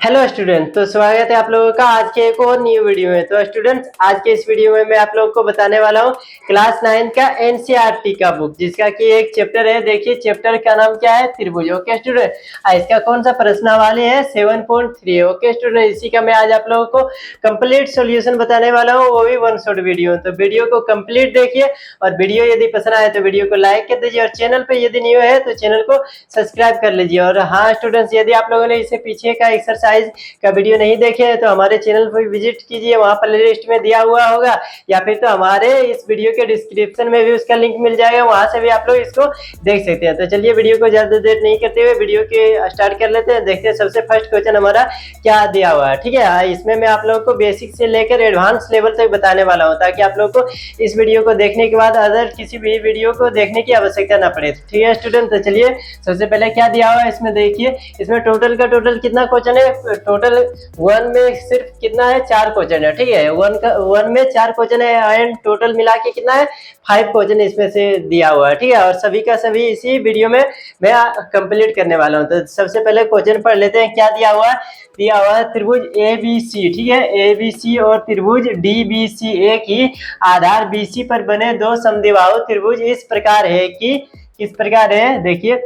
Hello student, तो स्वागत है आप लोगों का आज के एक और न्यू वीडियो में। तो स्टूडेंट्स, आज के इस वीडियो में मैं आप लोगों को बताने वाला हूँ क्लास 9 का एनसीईआरटी का बुक, जिसका कि एक चैप्टर है। देखिए चैप्टर का नाम क्या है, त्रिभुज। ओके स्टूडेंट, इसका कौन सा प्रश्नावली है, 7.3। ओके स्टूडेंट, इसी का मैं आज आप लोगों को कंप्लीट सोल्यूशन बताने वाला हूँ, वो भी वन शॉट वीडियो। तो वीडियो को कंप्लीट देखिए, और वीडियो यदि पसंद आए तो वीडियो को लाइक कर दीजिए, और चैनल पे यदि न्यू है तो चैनल को सब्सक्राइब कर लीजिए। और हाँ स्टूडेंट्स, यदि आप लोगों ने इससे पीछे का एक्सरसाइज का वीडियो नहीं देखे हैं तो हमारे चैनल पर विजिट कीजिए, वहां प्ले लिस्ट में दिया हुआ होगा, या फिर तो हमारे इस वीडियो के डिस्क्रिप्शन में भी उसका लिंक मिल जाएगा, वहां से भी आप लोग इसको देख सकते हैं। तो चलिए वीडियो को ज्यादा देर नहीं करते हुए वीडियो के स्टार्ट कर लेते हैं। देखते हैं सबसे फर्स्ट क्वेश्चन हमारा क्या दिया हुआ है। ठीक है, इसमें मैं आप लोगों को बेसिक से लेकर एडवांस लेवल तक बताने वाला हूँ, ताकि आप लोगों को इस वीडियो को देखने के बाद अदर किसी भी वीडियो को देखने की आवश्यकता ना पड़े। ठीक है स्टूडेंट, तो चलिए सबसे पहले क्या दिया हुआ है इसमें देखिए। इसमें टोटल का टोटल कितना क्वेश्चन है, टोटल वन में सिर्फ कितना है, 4 क्वेश्चन है। ठीक है, वन में 4 क्वेश्चन है, एंड टोटल मिला के कितना है, 5 क्वेश्चन इसमें से दिया हुआ है। ठीक है, और सभी का सभी इसी वीडियो में मैं कंप्लीट करने वाला हूँ। तो सबसे पहले क्वेश्चन पढ़ लेते हैं क्या दिया हुआ है। दिया हुआ है त्रिभुज ए बी सी। ठीक है, ए बी सी और त्रिभुज डी बी सी एक ही आधार बीसी पर बने दो समद्विबाहु त्रिभुज इस प्रकार है कि, किस प्रकार है देखिए,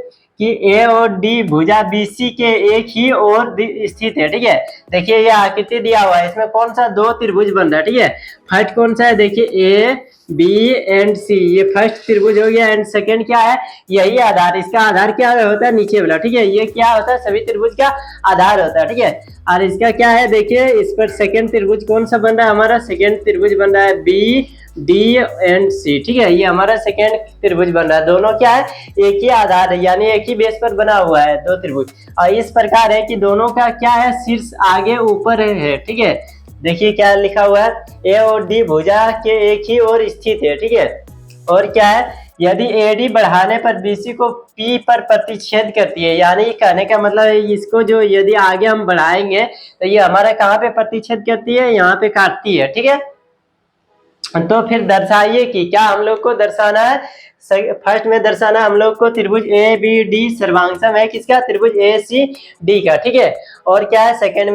कि ए और डी भुजा बीसी के एक ही ओर स्थित है। ठीक है, देखिए ये आकृति दिया हुआ है, इसमें कौन सा 2 त्रिभुज बन रहा है। ठीक है, फर्स्ट कौन सा है देखिए, ए बी एंड सी, ये फर्स्ट त्रिभुज हो गया। एंड सेकंड क्या है, यही आधार, इसका आधार क्या होता है, नीचे वाला। ठीक है, ये क्या होता है, सभी त्रिभुज का आधार होता है। ठीक है, और इसका क्या है देखिए, इस पर सेकंड त्रिभुज कौन सा बन रहा है, हमारा सेकंड त्रिभुज बन रहा है बी डी एंड सी। ठीक है, ये हमारा सेकेंड त्रिभुज बन रहा है। दोनों क्या है, एक ही आधार है, यानी एक ही बेस पर बना हुआ है 2 त्रिभुज। और इस प्रकार है कि दोनों का क्या है, शीर्ष आगे ऊपर है। ठीक है, देखिए क्या लिखा हुआ है, ए और डी भुजा के एक ही ओर स्थित है। ठीक है, और क्या है, यदि एडी बढ़ाने पर बीसी को पी पर प्रतिच्छेद करती है, यानी कहने का मतलब है इसको जो यदि आगे हम बढ़ाएंगे तो ये हमारा कहाँ पे प्रतिच्छेद करती है, यहाँ पे काटती है। ठीक है, तो फिर दर्शाइए कि क्या हम लोग को दर्शाना है। फर्स्ट में दर्शाना हम लोग को त्रिभुज ए बी डी सर्वांगसम है किसका, त्रिभुज ए सी डी का। ठीक है, और क्या है सेकंड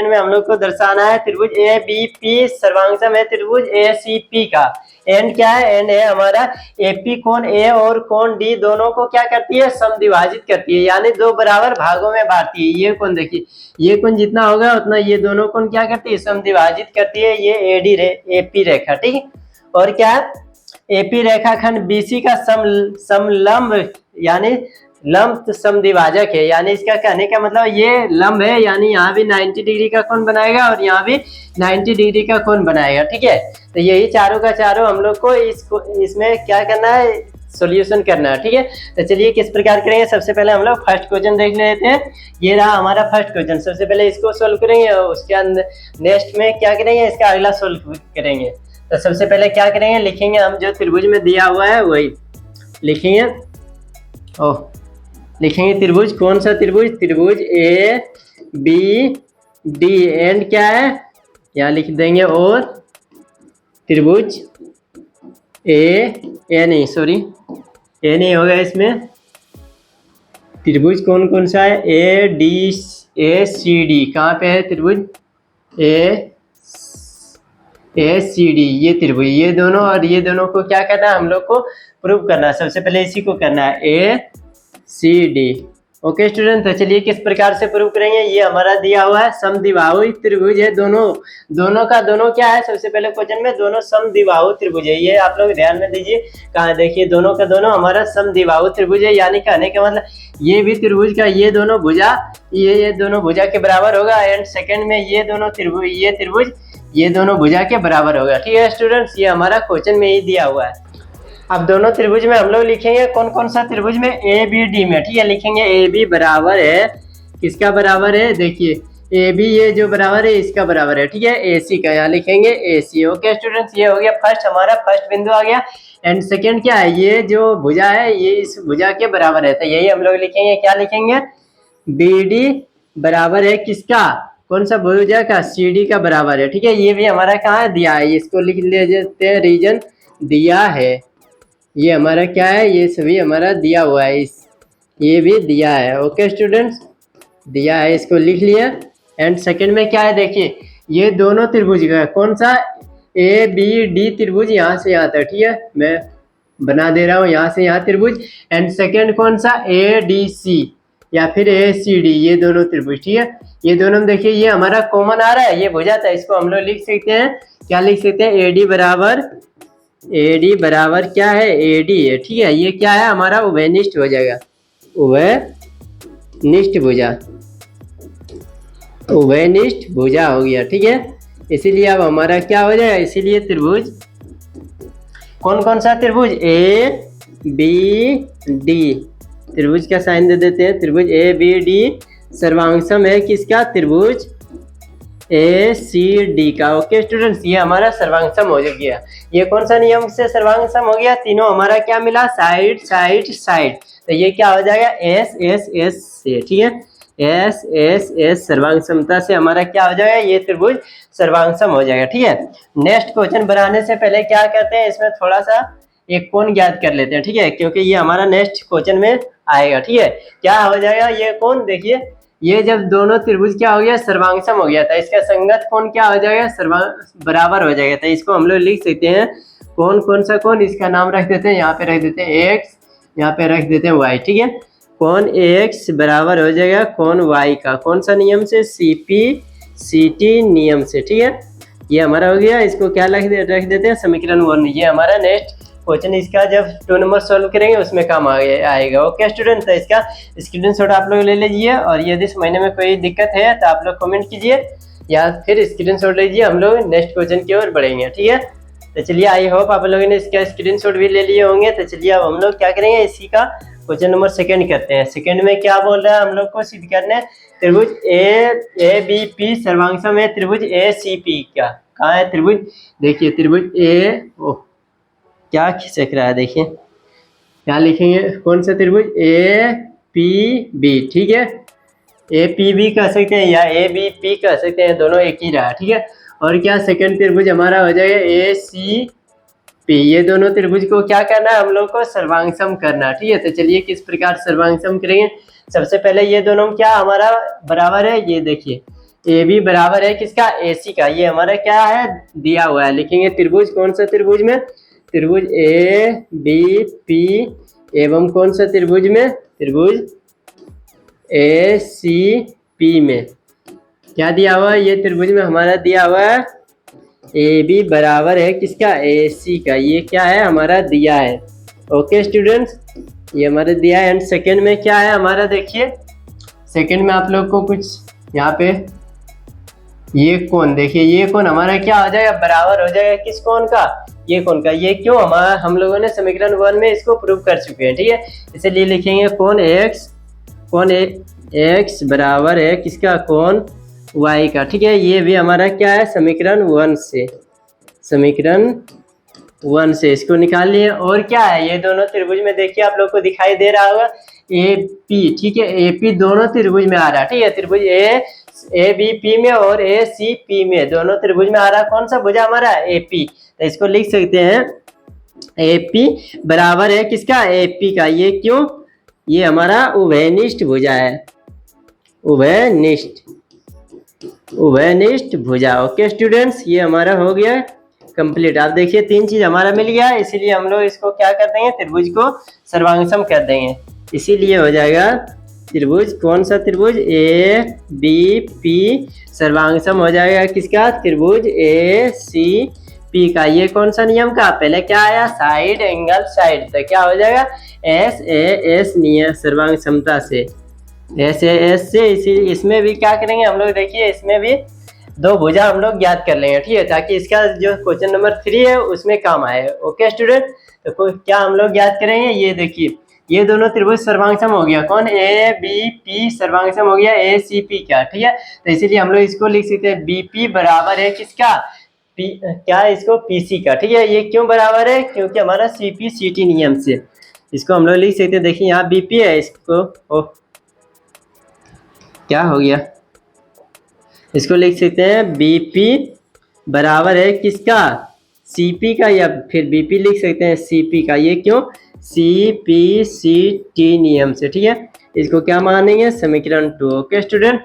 में हम लोग को दर्शाना है त्रिभुज ए बी पी सर्वांगसम है त्रिभुज ए सी पी का। एंड क्या है, एंड है हमारा एपी कोण ए और कोण डी दोनों को क्या करती है, समद्विभाजित करती है, यानी 2 बराबर भागों में बांटती है। ये कोण देखिए, ये कोण जितना होगा उतना ये दोनों कोण क्या करती है, समद्विभाजित करती है। ये एडी एपी रेखा। ठीक है, और क्या है, एपी रेखाखंड बीसी का समलंब यानी लंब समद्विभाजक है, यानी इसका कहने का मतलब ये लंब है, यानी यहाँ भी 90 डिग्री का कोण बनाएगा और यहाँ भी 90 डिग्री का कोण बनाएगा। ठीक है, तो यही चारों का चारों हम लोग को इसमें क्या करना है, सॉल्यूशन करना है। ठीक है, तो चलिए किस प्रकार करेंगे। सबसे पहले हम लोग फर्स्ट क्वेश्चन देख लेते हैं। ये रहा हमारा फर्स्ट क्वेश्चन, सबसे पहले इसको सोल्व करेंगे और उसके अंदर नेक्स्ट में क्या करेंगे, इसका अगला सोल्व करेंगे। तो सबसे पहले क्या करेंगे, लिखेंगे हम जो त्रिभुज में दिया हुआ है वही लिखेंगे। लिखेंगे त्रिभुज, कौन सा त्रिभुज, त्रिभुज ए बी डी एंड क्या है, यहाँ लिख देंगे, और त्रिभुज ए नहीं सॉरी ए नहीं होगा इसमें, त्रिभुज कौन कौन सा है, A D A C D, कहाँ पे है त्रिभुज ए सी डी, ये त्रिभुज, ये दोनों, और ये दोनों को क्या करना है, हम लोग को प्रूव करना है। सबसे पहले इसी को करना है ए सी डी। ओके स्टूडेंट, तो चलिए किस प्रकार से प्रूव करेंगे। ये हमारा दिया हुआ है समद्विबाहु त्रिभुज है, दोनों का दोनों क्या है, सबसे पहले क्वेश्चन में दोनों समद्विबाहु त्रिभुज है। ये आप लोग ध्यान में दीजिए, कहाँ देखिए, दोनों का दोनों हमारा समद्विबाहु त्रिभुज है, यानी कहने का मतलब ये भी त्रिभुज का ये दोनों भुजा, ये दोनों भुजा के बराबर होगा। एंड सेकंड में ये दोनों त्रिभुज, ये त्रिभुज ये दोनों भुजा के बराबर होगा। ठीक है स्टूडेंट्स, ये हमारा क्वेश्चन में ही दिया हुआ है। अब दोनों त्रिभुज में हम लोग लिखेंगे कौन कौन सा त्रिभुज में, ए बी डी में। ठीक है, लिखेंगे ए बी बराबर है, किसका बराबर है देखिए, ए बी ये जो बराबर है इसका बराबर है। ठीक है, ए सी का, यहाँ लिखेंगे ए सी। ओके स्टूडेंट्स, ये हो गया फर्स्ट, हमारा फर्स्ट बिंदु आ गया। एंड सेकंड क्या है, ये जो भुजा है ये इस भुजा के बराबर है, तो यही हम लोग लिखेंगे, क्या लिखेंगे, बी डी बराबर है किसका, कौन सा भुजा का, सी डी का बराबर है। ठीक है, ये भी हमारा कहाँ है, दिया है, इसको लिख लेते हैं, रीजन दिया है, ये हमारा क्या है, ये सभी हमारा दिया हुआ है, ये भी दिया है। ओके स्टूडेंट्स, दिया है, इसको लिख लिया। एंड सेकंड में क्या है देखिए, ये दोनों त्रिभुज का कौन सा, ए बी डी त्रिभुज यहाँ से यहाँ तक, ठीक है, मैं बना दे रहा हूँ यहाँ से यहाँ त्रिभुज। एंड सेकंड कौन सा, ए डी सी या फिर ए सी डी, ये दोनों त्रिभुज, ठीक है। ये दोनों में देखिए ये हमारा कॉमन आ रहा है, ये भुजा था, इसको हम लोग लिख सकते हैं, क्या लिख सकते हैं, ए डी बराबर क्या है, ए डी है, ठीक है। ये क्या है हमारा, उभयनिष्ठ हो जाएगा, उभयनिष्ठ भुजा, उभयनिष्ठ भुजा हो गया, ठीक है। इसीलिए अब हमारा क्या हो जाएगा, इसीलिए त्रिभुज कौन कौन सा त्रिभुज, ए बी डी, त्रिभुज का साइन दे देते हैं, त्रिभुज ए बी डी सर्वांगसम है किसका, त्रिभुज ए सी डी का। ओके स्टूडेंट्स, ये हमारा सर्वांगसम हो गया। ये कौन सा नियम से सर्वांगसम हो गया, तीनों हमारा क्या मिला, साइड साइड साइड, तो ये क्या हो जाएगा, एस एस एस से, ठीक है, एस एस एस सर्वांग समता से हमारा क्या हो जाएगा, ये त्रिभुज सर्वांगसम हो जाएगा, ठीक है। नेक्स्ट क्वेश्चन बनाने से पहले क्या करते हैं, इसमें थोड़ा सा एक कोण ज्ञात कर लेते हैं, ठीक है, क्योंकि ये हमारा नेक्स्ट क्वेश्चन में आएगा, ठीक है। क्या हो जाएगा ये कोण, देखिए ये जब दोनों त्रिभुज क्या हो गया, सर्वांगसम हो गया था, इसका संगत कोण क्या हो जाएगा, सर्वांग बराबर हो जाएगा, तो इसको हम लोग लिख सकते हैं कोण, कौन सा कोण, इसका नाम रख देते हैं, यहाँ पे रख देते हैं एक्स, यहाँ पे रख देते हैं वाई, ठीक है। कोण एक्स बराबर हो जाएगा कोण वाई का, कौन सा नियम से, सीपी सीटी नियम से, ठीक है। ये हमारा हो गया, इसको क्या रख देते हैं, समीकरण 1। ये हमारा नेक्स्ट क्वेश्चन, इसका जब 2 नंबर सॉल्व करेंगे उसमें काम आएगा। ओके स्टूडेंट, तो इसका स्क्रीनशॉट आप लोग ले लीजिए, और यदि इस महीने में कोई दिक्कत है तो आप लोग कमेंट कीजिए या फिर स्क्रीनशॉट लीजिए, हम लोग नेक्स्ट क्वेश्चन की ओर बढ़ेंगे, ठीक है। तो चलिए, आई होप आप लोगों ने इसका स्क्रीनशॉट भी ले लिए होंगे। तो चलिए अब हम लोग क्या करेंगे, इसी का क्वेश्चन नंबर सेकंड करते हैं। सेकंड में क्या बोल रहा है, हम लोग को सिद्ध करना है त्रिभुज ए बी पी सर्वांगसम है त्रिभुज ए सी पी का। कहाँ है त्रिभुज, देखिए त्रिभुज ए, ओह क्या खिसक रहा है, देखिए क्या लिखेंगे, कौन सा त्रिभुज, ए पी बी, ठीक है, ए पी बी कह सकते हैं या ए बी पी कह सकते हैं, दोनों एक ही रहा, ठीक है। और क्या सेकंड त्रिभुज हमारा हो जाएगा ए सी पी। ये दोनों त्रिभुज को क्या करना है, हम लोग को सर्वांगसम करना, ठीक है। तो चलिए किस प्रकार सर्वांगसम करेंगे, सबसे पहले ये दोनों क्या हमारा बराबर है, ये देखिए ए बी बराबर है किसका, ए सी का, ये हमारा क्या है दिया हुआ है, लिखेंगे त्रिभुज, कौन सा त्रिभुज में, त्रिभुज ए बी पी एवं कौन सा त्रिभुज में, त्रिभुज ए सी पी में क्या दिया हुआ है, ये त्रिभुज में हमारा दिया हुआ है ए बी बराबर है किसका, ए सी का, ये क्या है हमारा दिया है। ओके स्टूडेंट्स, ये हमारा दिया है। एंड सेकंड में क्या है हमारा, देखिए सेकंड में आप लोग को कुछ यहाँ पे ये कोण, देखिए ये कोण हमारा क्या हो जाएगा, बराबर हो जाएगा किस कोण का, ये कोण का। ये क्यों, हमारा हम लोगों ने समीकरण 1 में इसको प्रूव कर चुके हैं, ठीक है। इसलिए लिखेंगे कोण एक्स बराबर है किसका, कोण वाई का, ठीक है। ये भी हमारा क्या है, समीकरण 1 से, समीकरण 1 से इसको निकाल लिए। और क्या है, ये दोनों त्रिभुज में देखिए आप लोग को दिखाई दे रहा होगा ए पी, ठीक है, ए पी दोनों त्रिभुज में आ रहा है, ठीक है। त्रिभुज ए बी पी में और ए सी पी में, दोनों त्रिभुज में आ रहा है कौन सा भुजा हमारा, ए पी। तो इसको लिख सकते हैं ए पी बराबर है किसका, ए पी का। ये क्यों, ये हमारा उभयनिष्ठ भुजा है, उभयनिष्ठ भुजा। ओके स्टूडेंट्स, ये हमारा हो गया कंप्लीट। आप देखिए 3 चीज हमारा मिल गया, इसीलिए हम लोग इसको क्या कर देंगे, त्रिभुज को सर्वांगसम कर देंगे। इसीलिए हो जाएगा त्रिभुज, कौन सा त्रिभुज, ए बी पी सर्वांगसम हो जाएगा किसका, त्रिभुज ए सी पी का। ये कौन सा नियम का, पहले क्या आया, साइड एंगल साइड, तो क्या हो जाएगा एस ए एस नियम सर्वांग समता से, एस ए एस से। इसी इसमें भी क्या करेंगे हम लोग, देखिए इसमें भी 2 भुजा हम लोग ज्ञात कर लेंगे, ठीक है, ताकि इसका जो क्वेश्चन नंबर 3 है उसमें काम आए। ओके स्टूडेंट, तो क्या हम लोग ज्ञात करेंगे, ये देखिए ये दोनों त्रिभुज सर्वांगसम हो गया, कौन, ए बी पी सर्वांगसम हो गया ए सी पी का, ठीक है। तो इसीलिए हम लोग इसको लिख सकते हैं बी पी बराबर है किसका, पी क्या, इसको पी सी का, ठीक है। ये क्यों बराबर है, क्योंकि हमारा सी पी सी टी नियम से, इसको हम लोग लिख सकते हैं। देखिए यहाँ बी पी है, इसको क्या हो गया, इसको लिख सकते हैं बी पी बराबर है किसका, सी पी का, या फिर बी पी लिख सकते हैं सी पी का। ये क्यों, सी पी सी टी नियम से, ठीक है। इसको क्या मानेंगे, समीकरण 2। ओके स्टूडेंट,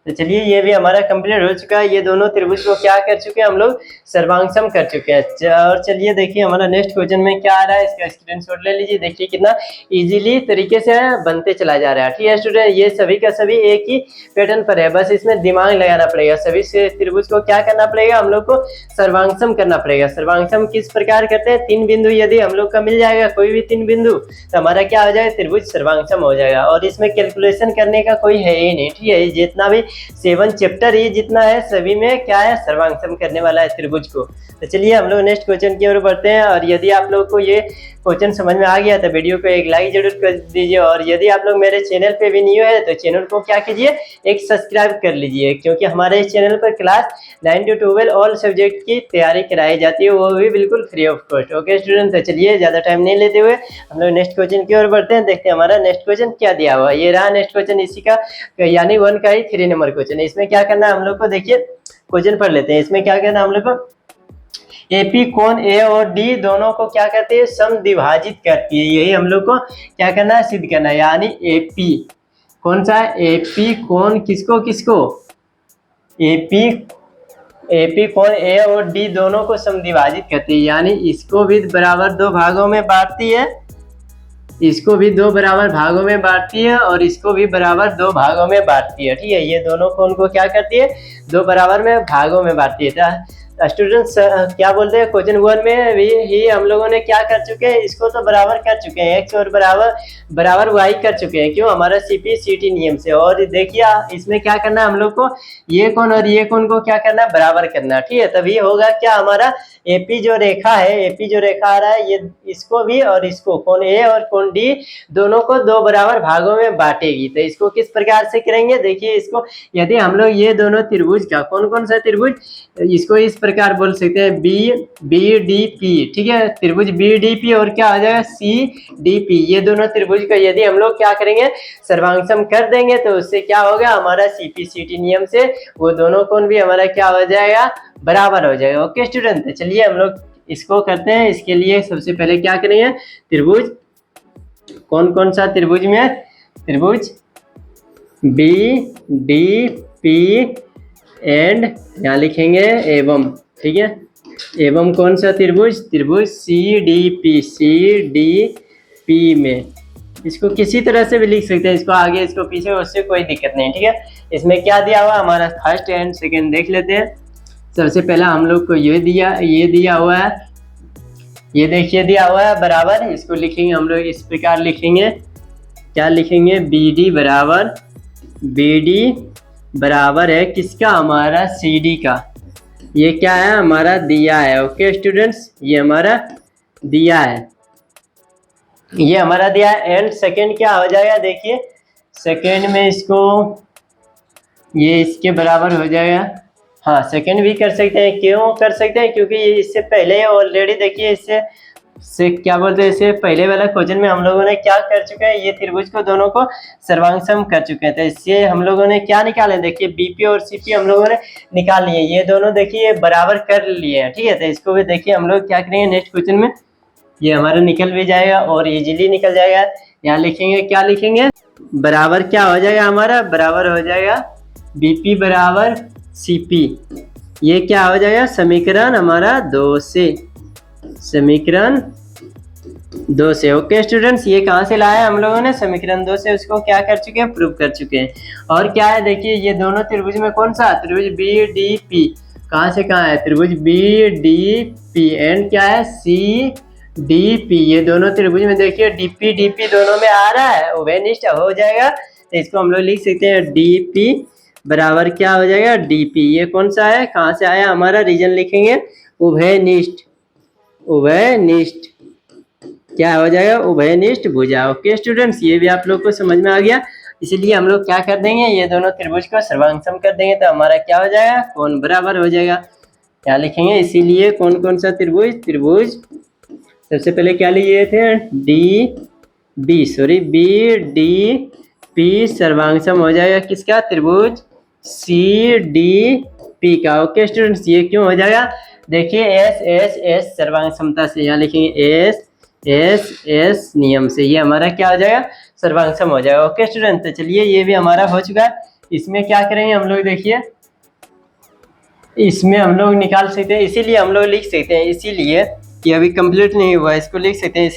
तो चलिए ये भी हमारा कंप्लीट हो चुका है। ये दोनों त्रिभुज को क्या कर चुके हैं हम लोग, सर्वांगसम कर चुके हैं। और चलिए देखिए हमारा नेक्स्ट क्वेश्चन में क्या आ रहा है, इसका स्क्रीनशॉट ले लीजिए। देखिए कितना इजीली तरीके से बनते चला जा रहा है। ठीक है स्टूडेंट, ये सभी का सभी एक ही पैटर्न पर है, बस इसमें दिमाग लगाना पड़ेगा। सभी से त्रिभुज को क्या करना पड़ेगा, हम लोग को सर्वांगसम करना पड़ेगा। सर्वांगसम किस प्रकार करते हैं, 3 बिंदु यदि हम लोग का मिल जाएगा, कोई भी 3 बिंदु, तो हमारा क्या हो जाएगा, त्रिभुज सर्वांगसम हो जाएगा। और इसमें कैलकुलेशन करने का कोई है ही नहीं। ठीक है, जितना भी 7 चैप्टर ये जितना है सभी में क्या है, सर्वांगसम करने वाला है त्रिभुज को। तो चलिए हम लोग नेक्स्ट क्वेश्चन की ओर बढ़ते हैं। और यदि आप लोग को ये क्वेश्चन समझ में आ गया तो वीडियो को एक लाइक जरूर कर दीजिए। और यदि आप लोग मेरे चैनल पे भी न्यू है तो चैनल को क्या कीजिए, एक सब्सक्राइब कर लीजिए, क्योंकि हमारे इस चैनल पर क्लास 9 to 12 ऑल सब्जेक्ट की तैयारी कराई जाती है, वो भी बिल्कुल free of cost. Okay student, तो चलिए ज़्यादा टाइम नहीं लेते हुए हम लोग नेक्स्ट क्वेश्चन की ओर बढ़ते हैं। देखते हैं हमारा नेक्स्ट क्वेश्चन क्या दिया हुआ है। ये रहा नेक्स्ट क्वेश्चन, इसी का यानी 1 का ही 3 नंबर क्वेश्चन है। इसमें क्या करना है हम लोग को, देखिए क्वेश्चन पढ़ लेते हैं। इसमें क्या करना है हम लोग को, एपी कोण ए और डी दोनों को क्या करती है, समद्विभाजित करती है। यही हम लोग को क्या करना है, सिद्ध करना है। यानी एपी कौन सा है, एपी कोण किसको किसको, एपी कोण ए और डी दोनों को समद्विभाजित करती है। यानी इसको भी बराबर 2 भागों में बांटती है, इसको भी 2 बराबर भागों में बांटती है, और इसको भी बराबर 2 भागों में बांटती है। ठीक है, ये दोनों कोण को क्या करती है, 2 बराबर में भागों में बांटती है। स्टूडेंट्स क्या बोलते हैं, क्वेश्चन 1 में भी ही हम लोगों ने क्या कर चुके हैं, इसको तो बराबर कर चुके हैं, x और बराबर y कर चुके हैं। क्यों, हमारा CP/CT नियम से। और देखिए इसमें क्या करना है हम लोग को, ये कोण और ये कोण को क्या करना है, बराबर करना। ठीक है, तभी होगा क्या, हमारा एपी जो रेखा है, एपी जो रेखा आ रहा है, ये इसको भी और इसको, कोण ए और कोण डी दोनों को 2 बराबर भागों में बांटेगी। तो इसको किस प्रकार से करेंगे, देखिए इसको यदि हम लोग ये दोनों त्रिभुज का, कौन कौन सा त्रिभुज, इसको इस प्रकार बोल सकते हैं, BDP। ठीक है, त्रिभुज BDP और क्या हो जाएगा, CDP। ये दोनों त्रिभुज का यदि हम लोग क्या करेंगे, सर्वांगसम कर देंगे, तो उससे क्या होगा, हमारा CP/CT नियम से वो दोनों कोण भी हमारा क्या हो जाएगा, बराबर हो जाएगा। ओके स्टूडेंट, तो चलिए हम लोग इसको करते हैं। इसके लिए सबसे पहले क्या करेंगे, त्रिभुज कौन कौन सा त्रिभुज में, त्रिभुज BDP एंड यहाँ लिखेंगे एवं। ठीक है, एवं कौन सा त्रिभुज, त्रिभुज CDP में, इसको किसी तरह से भी लिख सकते हैं, इसको आगे इसको पीछे, उससे कोई दिक्कत नहीं। ठीक है, इसमें क्या दिया हुआ हमारा फर्स्ट एंड सेकेंड देख लेते हैं। सबसे पहला हम लोग को ये दिया हुआ है, ये देखिए दिया हुआ है बराबर, इसको लिखेंगे हम लोग इस प्रकार लिखेंगे, क्या लिखेंगे, BD बराबर है किसका, हमारा CD का। ये क्या है, हमारा दिया है। ओके स्टूडेंट्स, ये हमारा दिया है, ये हमारा दिया है। एंड सेकेंड क्या हो जाएगा, देखिए सेकेंड में इसको ये इसके बराबर हो जाएगा। हाँ, सेकेंड भी कर सकते हैं। क्यों कर सकते हैं, क्योंकि इससे पहले ऑलरेडी देखिए इससे क्या बोलते हैं, इससे पहले वाला क्वेश्चन में हम लोगों ने क्या कर चुके हैं, ये त्रिभुज को दोनों को सर्वांगसम कर चुके हैं। तो इससे हम लोगों ने क्या निकाले, देखिए BP और CP हम लोगों ने निकाल लिए, ये दोनों देखिए बराबर कर लिए हैं। ठीक है, तो इसको भी देखिए हम लोग क्या करेंगे नेक्स्ट क्वेश्चन में, ये हमारा निकल भी जाएगा और इजीली निकल जाएगा। यहाँ लिखेंगे, क्या लिखेंगे, बराबर क्या हो जाएगा, हमारा बराबर हो जाएगा BP बराबर CP। ये क्या हो जाएगा, समीकरण हमारा 2 से, समीकरण 2 से। ओके स्टूडेंट्स, ये कहाँ से लाया हम लोगों ने, समीकरण 2 से, उसको क्या कर चुके हैं, प्रूव कर चुके हैं। और क्या है, देखिए ये दोनों त्रिभुज में कौन सा, त्रिभुज BDP, कहाँ से कहाँ है, त्रिभुज BDP एंड क्या है, CDP। ये दोनों त्रिभुज में देखिए DP दोनों में आ रहा है, उभयनिष्ठ हो जाएगा। तो इसको हम लोग लिख सकते हैं DP बराबर क्या हो जाएगा, DP। ये कौन सा है, कहाँ से आया, हमारा रीजन लिखेंगे उभयनिष्ठ, उभयनिष्ठ क्या हो जाएगा, उभयनिष्ठ भुजा। ओके स्टूडेंट्स, ये भी आप लोग को समझ में आ गया। इसलिए हम लोग क्या कर देंगे, ये दोनों त्रिभुज को सर्वांगसम कर देंगे, तो हमारा क्या हो जाएगा, कोण बराबर हो जाएगा। क्या लिखेंगे, इसीलिए कौन कौन सा त्रिभुज, त्रिभुज सबसे पहले क्या लिए थे, BDP सर्वांगसम हो जाएगा किसका, त्रिभुज CDP का। ओके स्टूडेंट्स, ये क्यों हो जाएगा, देखिए S सर्वांग समता से, यहाँ लिखेंगे S नियम से, ये हमारा क्या हो जाएगा, सर्वांग सम हो जाएगा। ओके स्टूडेंट, तो चलिए ये भी हमारा हो चुका है। इसमें क्या करेंगे हम लोग, देखिए इसमें हम लोग निकाल सकते हैं, इसीलिए हम लोग लिख सकते हैं, इसीलिए कि अभी कंप्लीट नहीं हुआ, इसको लिख सकते हैं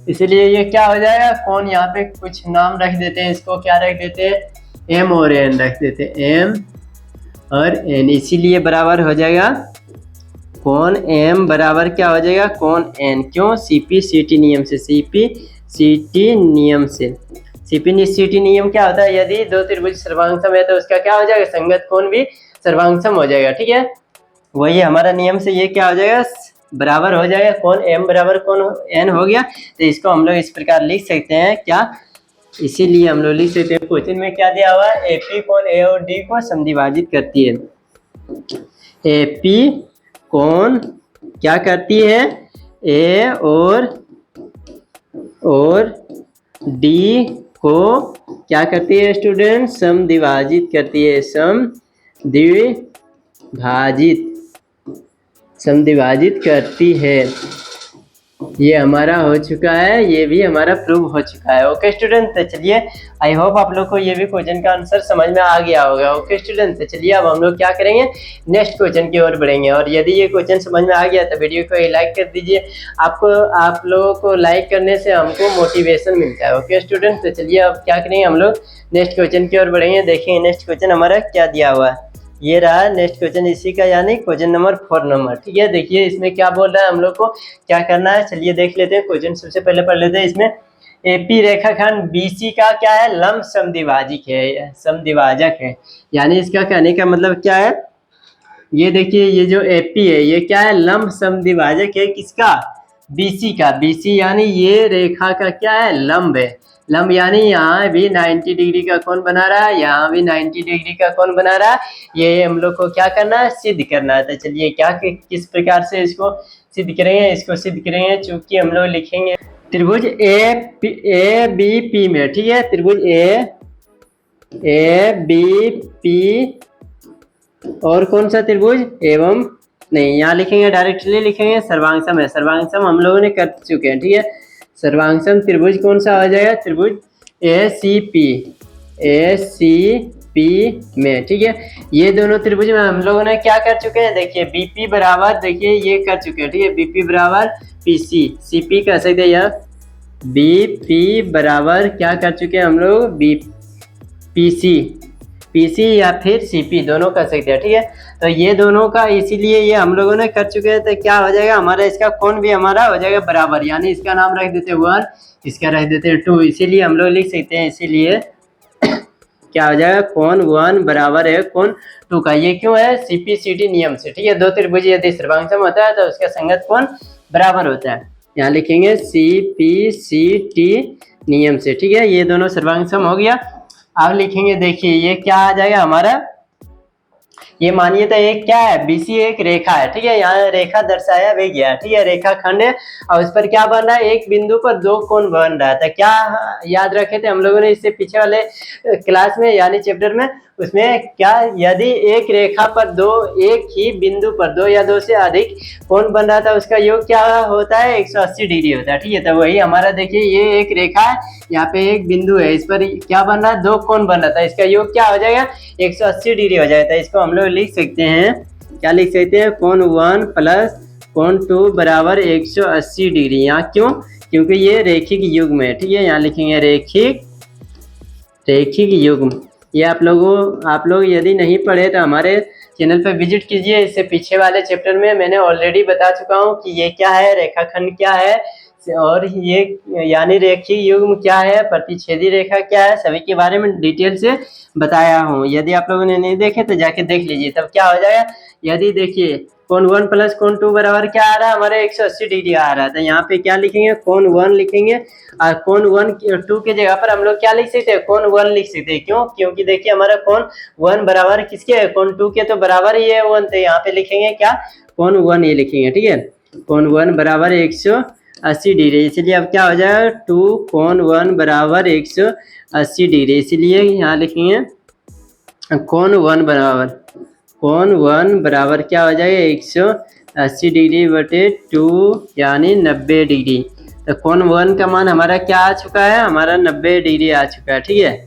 इसीलिए ये क्या हो जाएगा, कौन यहाँ पे कुछ नाम रख देते हैं, इसको क्या रख देते हैं, एम और एन रख देते हैं, एम और एन, इसीलिए बराबर हो जाएगा कौन एम बराबर क्या हो जाएगा, कौन एन। क्यों, सीपी सीटी नियम से, सीपी सीटी नियम से। सीपी सीटी नियम क्या होता है, यदि दो त्रिभुज सर्वांगसम है तो उसका क्या हो जाएगा, संगत कोण भी सर्वांगसम हो जाएगा। ठीक है, वही हमारा नियम से ये क्या हो जाएगा, बराबर हो जाएगा कौन एम बराबर कौन एन हो गया। तो इसको हम लोग इस प्रकार लिख सकते हैं क्या, इसीलिए हम लोग लिख सकते हैं, क्वेश्चन में क्या दिया हुआ है, एपी कोण ए और डी को समद्विभाजित करती है। एपी कोण क्या करती है, ए और डी को क्या करती है स्टूडेंट, समद्विभाजित करती है, समद्विभाजित करती है। ये हमारा हो चुका है, ये भी हमारा प्रूव हो चुका है। ओके स्टूडेंट, तो चलिए आई होप आप लोग को ये भी क्वेश्चन का आंसर समझ में आ गया होगा। ओके स्टूडेंट, तो चलिए अब हम लोग क्या करेंगे, नेक्स्ट क्वेश्चन की ओर बढ़ेंगे। और यदि ये क्वेश्चन समझ में आ गया तो वीडियो को लाइक कर दीजिए, आप लोगों को लाइक करने से हमको मोटिवेशन मिलता है। ओके स्टूडेंट, तो चलिए अब क्या करेंगे, हम लोग नेक्स्ट क्वेश्चन की ओर बढ़ेंगे। देखिए नेक्स्ट क्वेश्चन हमारा क्या दिया हुआ है, ये रहा नेक्स्ट क्वेश्चन, इसी का यानी क्वेश्चन नंबर 4 नंबर। ठीक है, देखिए इसमें क्या बोल रहा है, हम लोग को क्या करना है, चलिए देख लेते हैं क्वेश्चन। सबसे पहले पढ़ लेते हैं, इसमें एपी रेखाखंड बीसी का क्या है, लंब समद्विभाजक है। यानी इसका कहने का मतलब क्या है, ये देखिए ये जो एपी है ये क्या है, लंब समद्विभाजक है, किसका, बीसी का। बीसी यानी ये रेखा का क्या है, लंब है। लंब यानी यहाँ भी 90 डिग्री का कोण बना रहा है, यहाँ भी 90 डिग्री का कोण बना रहा है। ये हम लोग को क्या करना है, सिद्ध करना है। तो चलिए क्या किस प्रकार से इसको सिद्ध करेंगे, इसको सिद्ध करेंगे चूंकि हम लोग लिखेंगे त्रिभुज ए बी पी में। ठीक है, त्रिभुज ए बी पी और कौन सा त्रिभुज, एवं नहीं, यहाँ लिखेंगे डायरेक्टली लिखेंगे सर्वांगसम है। सर्वांगसम हम लोगों ने कर चुके हैं। ठीक है, सर्वांगसम त्रिभुज कौन सा हो जाएगा, त्रिभुज ए सी पी में। ठीक है, ये दोनों त्रिभुज में हम लोगों ने क्या कर चुके हैं, देखिए बीपी बराबर, देखिए ये कर चुके हैं। ठीक है, बीपी बराबर पीसी, सीपी कह सकते हैं, यह बीपी बराबर क्या कर चुके हैं हम लोग, पीसी या फिर सीपी दोनों कर सकते हैं। ठीक है, तो ये दोनों का इसीलिए ये हम लोगों ने कर चुके हैं। तो क्या हो जाएगा हमारा, इसका कोण भी हमारा हो जाएगा बराबर, यानी इसका नाम रख देते हैं 1, इसका रख देते हैं 2, इसीलिए हम लोग लिख सकते हैं, इसीलिए क्या हो जाएगा, कोण 1 बराबर है कोण 2 का। ये क्यों है, सीपी सीटी नियम से। ठीक है, दो त्रिभुज यदि सर्वांगसम होता है तो उसका संगत कोण बराबर होता है, यहाँ लिखेंगे सीपी सीटी नियम से। ठीक है, ये दोनों सर्वांगसम हो गया। अब लिखेंगे, देखिए ये क्या आ जाएगा हमारा, ये मानिए तो एक क्या है, बीसी एक रेखा है। ठीक है, यहाँ रेखा दर्शाया भी गया। ठीक है, रेखा खंड है और उस पर क्या बन रहा है, एक बिंदु पर दो कोण बन रहा था। क्या याद रखे थे हम लोगों ने इससे पीछे वाले क्लास में, यानी चैप्टर में, उसमें क्या, यदि एक रेखा पर एक ही बिंदु पर दो या दो से अधिक कोण बन रहा था, उसका योग क्या होता है, 180 डिग्री होता है। ठीक है, तो वही हमारा देखिए ये एक रेखा है, यहाँ पे एक बिंदु है, इस पर क्या बन रहा है, दो कोण बन रहा था, इसका योग क्या हो जाएगा, 180 डिग्री हो जाएगा। इसको हम लोग लिख सकते हैं, क्या लिख सकते हैं, कोण 1 प्लस कोण 2 बराबर 180 डिग्री। यहाँ क्यों, क्योंकि ये रेखिक युग्म है। ठीक है, यहाँ लिखेंगे रेखिक युग्म। ये आप लोग यदि नहीं पढ़े तो हमारे चैनल पर विजिट कीजिए। इससे पीछे वाले चैप्टर में मैंने ऑलरेडी बता चुका हूँ कि ये क्या है, रेखाखंड क्या है, और ये यानी रेखिक युग्म क्या है, प्रतिच्छेदी रेखा क्या है, सभी के बारे में डिटेल से बताया हूँ। यदि आप लोगों ने नहीं देखे तो जाके देख लीजिए, तब क्या हो जाएगा, यदि देखिए कोण 1 प्लस कोण 2 बराबर क्या आ रहा है, हमारे 180 डिग्री आ रहा है। तो यहाँ पे क्या लिखेंगे, कोण 1 लिखेंगे, और कोण 2 के जगह पर हम लोग क्या लिख सकते हैं, कोण 1 लिख सकते हैं। क्यों, क्योंकि देखिए हमारा कोण 1 बराबर किसके है, कोण 2 के, तो बराबर ही है 1। तो यहाँ पे लिखेंगे क्या, कोण 1 ये लिखेंगे। ठीक है, कोण 1 बराबर 180 डिग्री, इसलिए अब क्या हो जाएगा, 2 कोण 1 बराबर 180 डिग्री, इसलिए यहाँ लिखेंगे कोण 1 बराबर क्या हो जाएगा, 180 डिग्री बटे 2 यानी 90 डिग्री। तो कोण 1 का मान हमारा क्या आ चुका है, हमारा 90 डिग्री आ चुका है। ठीक है,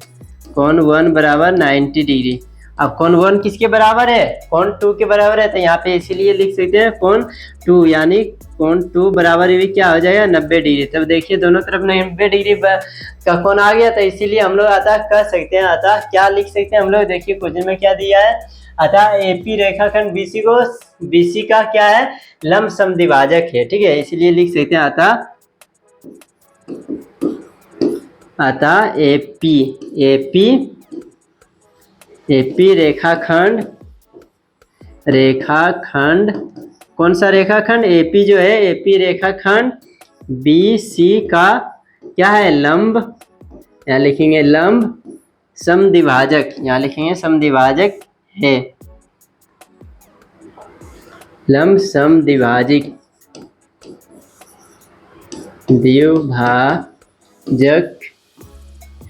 कोण 1 बराबर 90 डिग्री। अब कोण 1 किसके बराबर है, कोण 2 के बराबर है, तो यहाँ पे इसीलिए लिख सकते हैं कोण 2, यानी कोण 2 बराबर भी क्या हो जाएगा 90 डिग्री। तब देखिए दोनों तरफ 90 डिग्री का कोण आ गया, तो इसीलिए हम लोग अतः कह सकते हैं, अतः क्या लिख सकते हैं हम लोग, देखिए क्वेश्चन में क्या दिया है, अतः एपी रेखाखंड बीसी को, बीसी का क्या है, लंब समद्विभाजक है। ठीक है, इसीलिए लिख सकते हैं अतः एपी रेखाखंड कौन सा रेखाखंड, एपी जो है, एपी रेखाखंड बीसी का क्या है, लंब, यहाँ लिखेंगे लंब समद्विभाजक, यहाँ लिखेंगे समद्विभाजक है, लंब समद्विभाजक द्विभाजक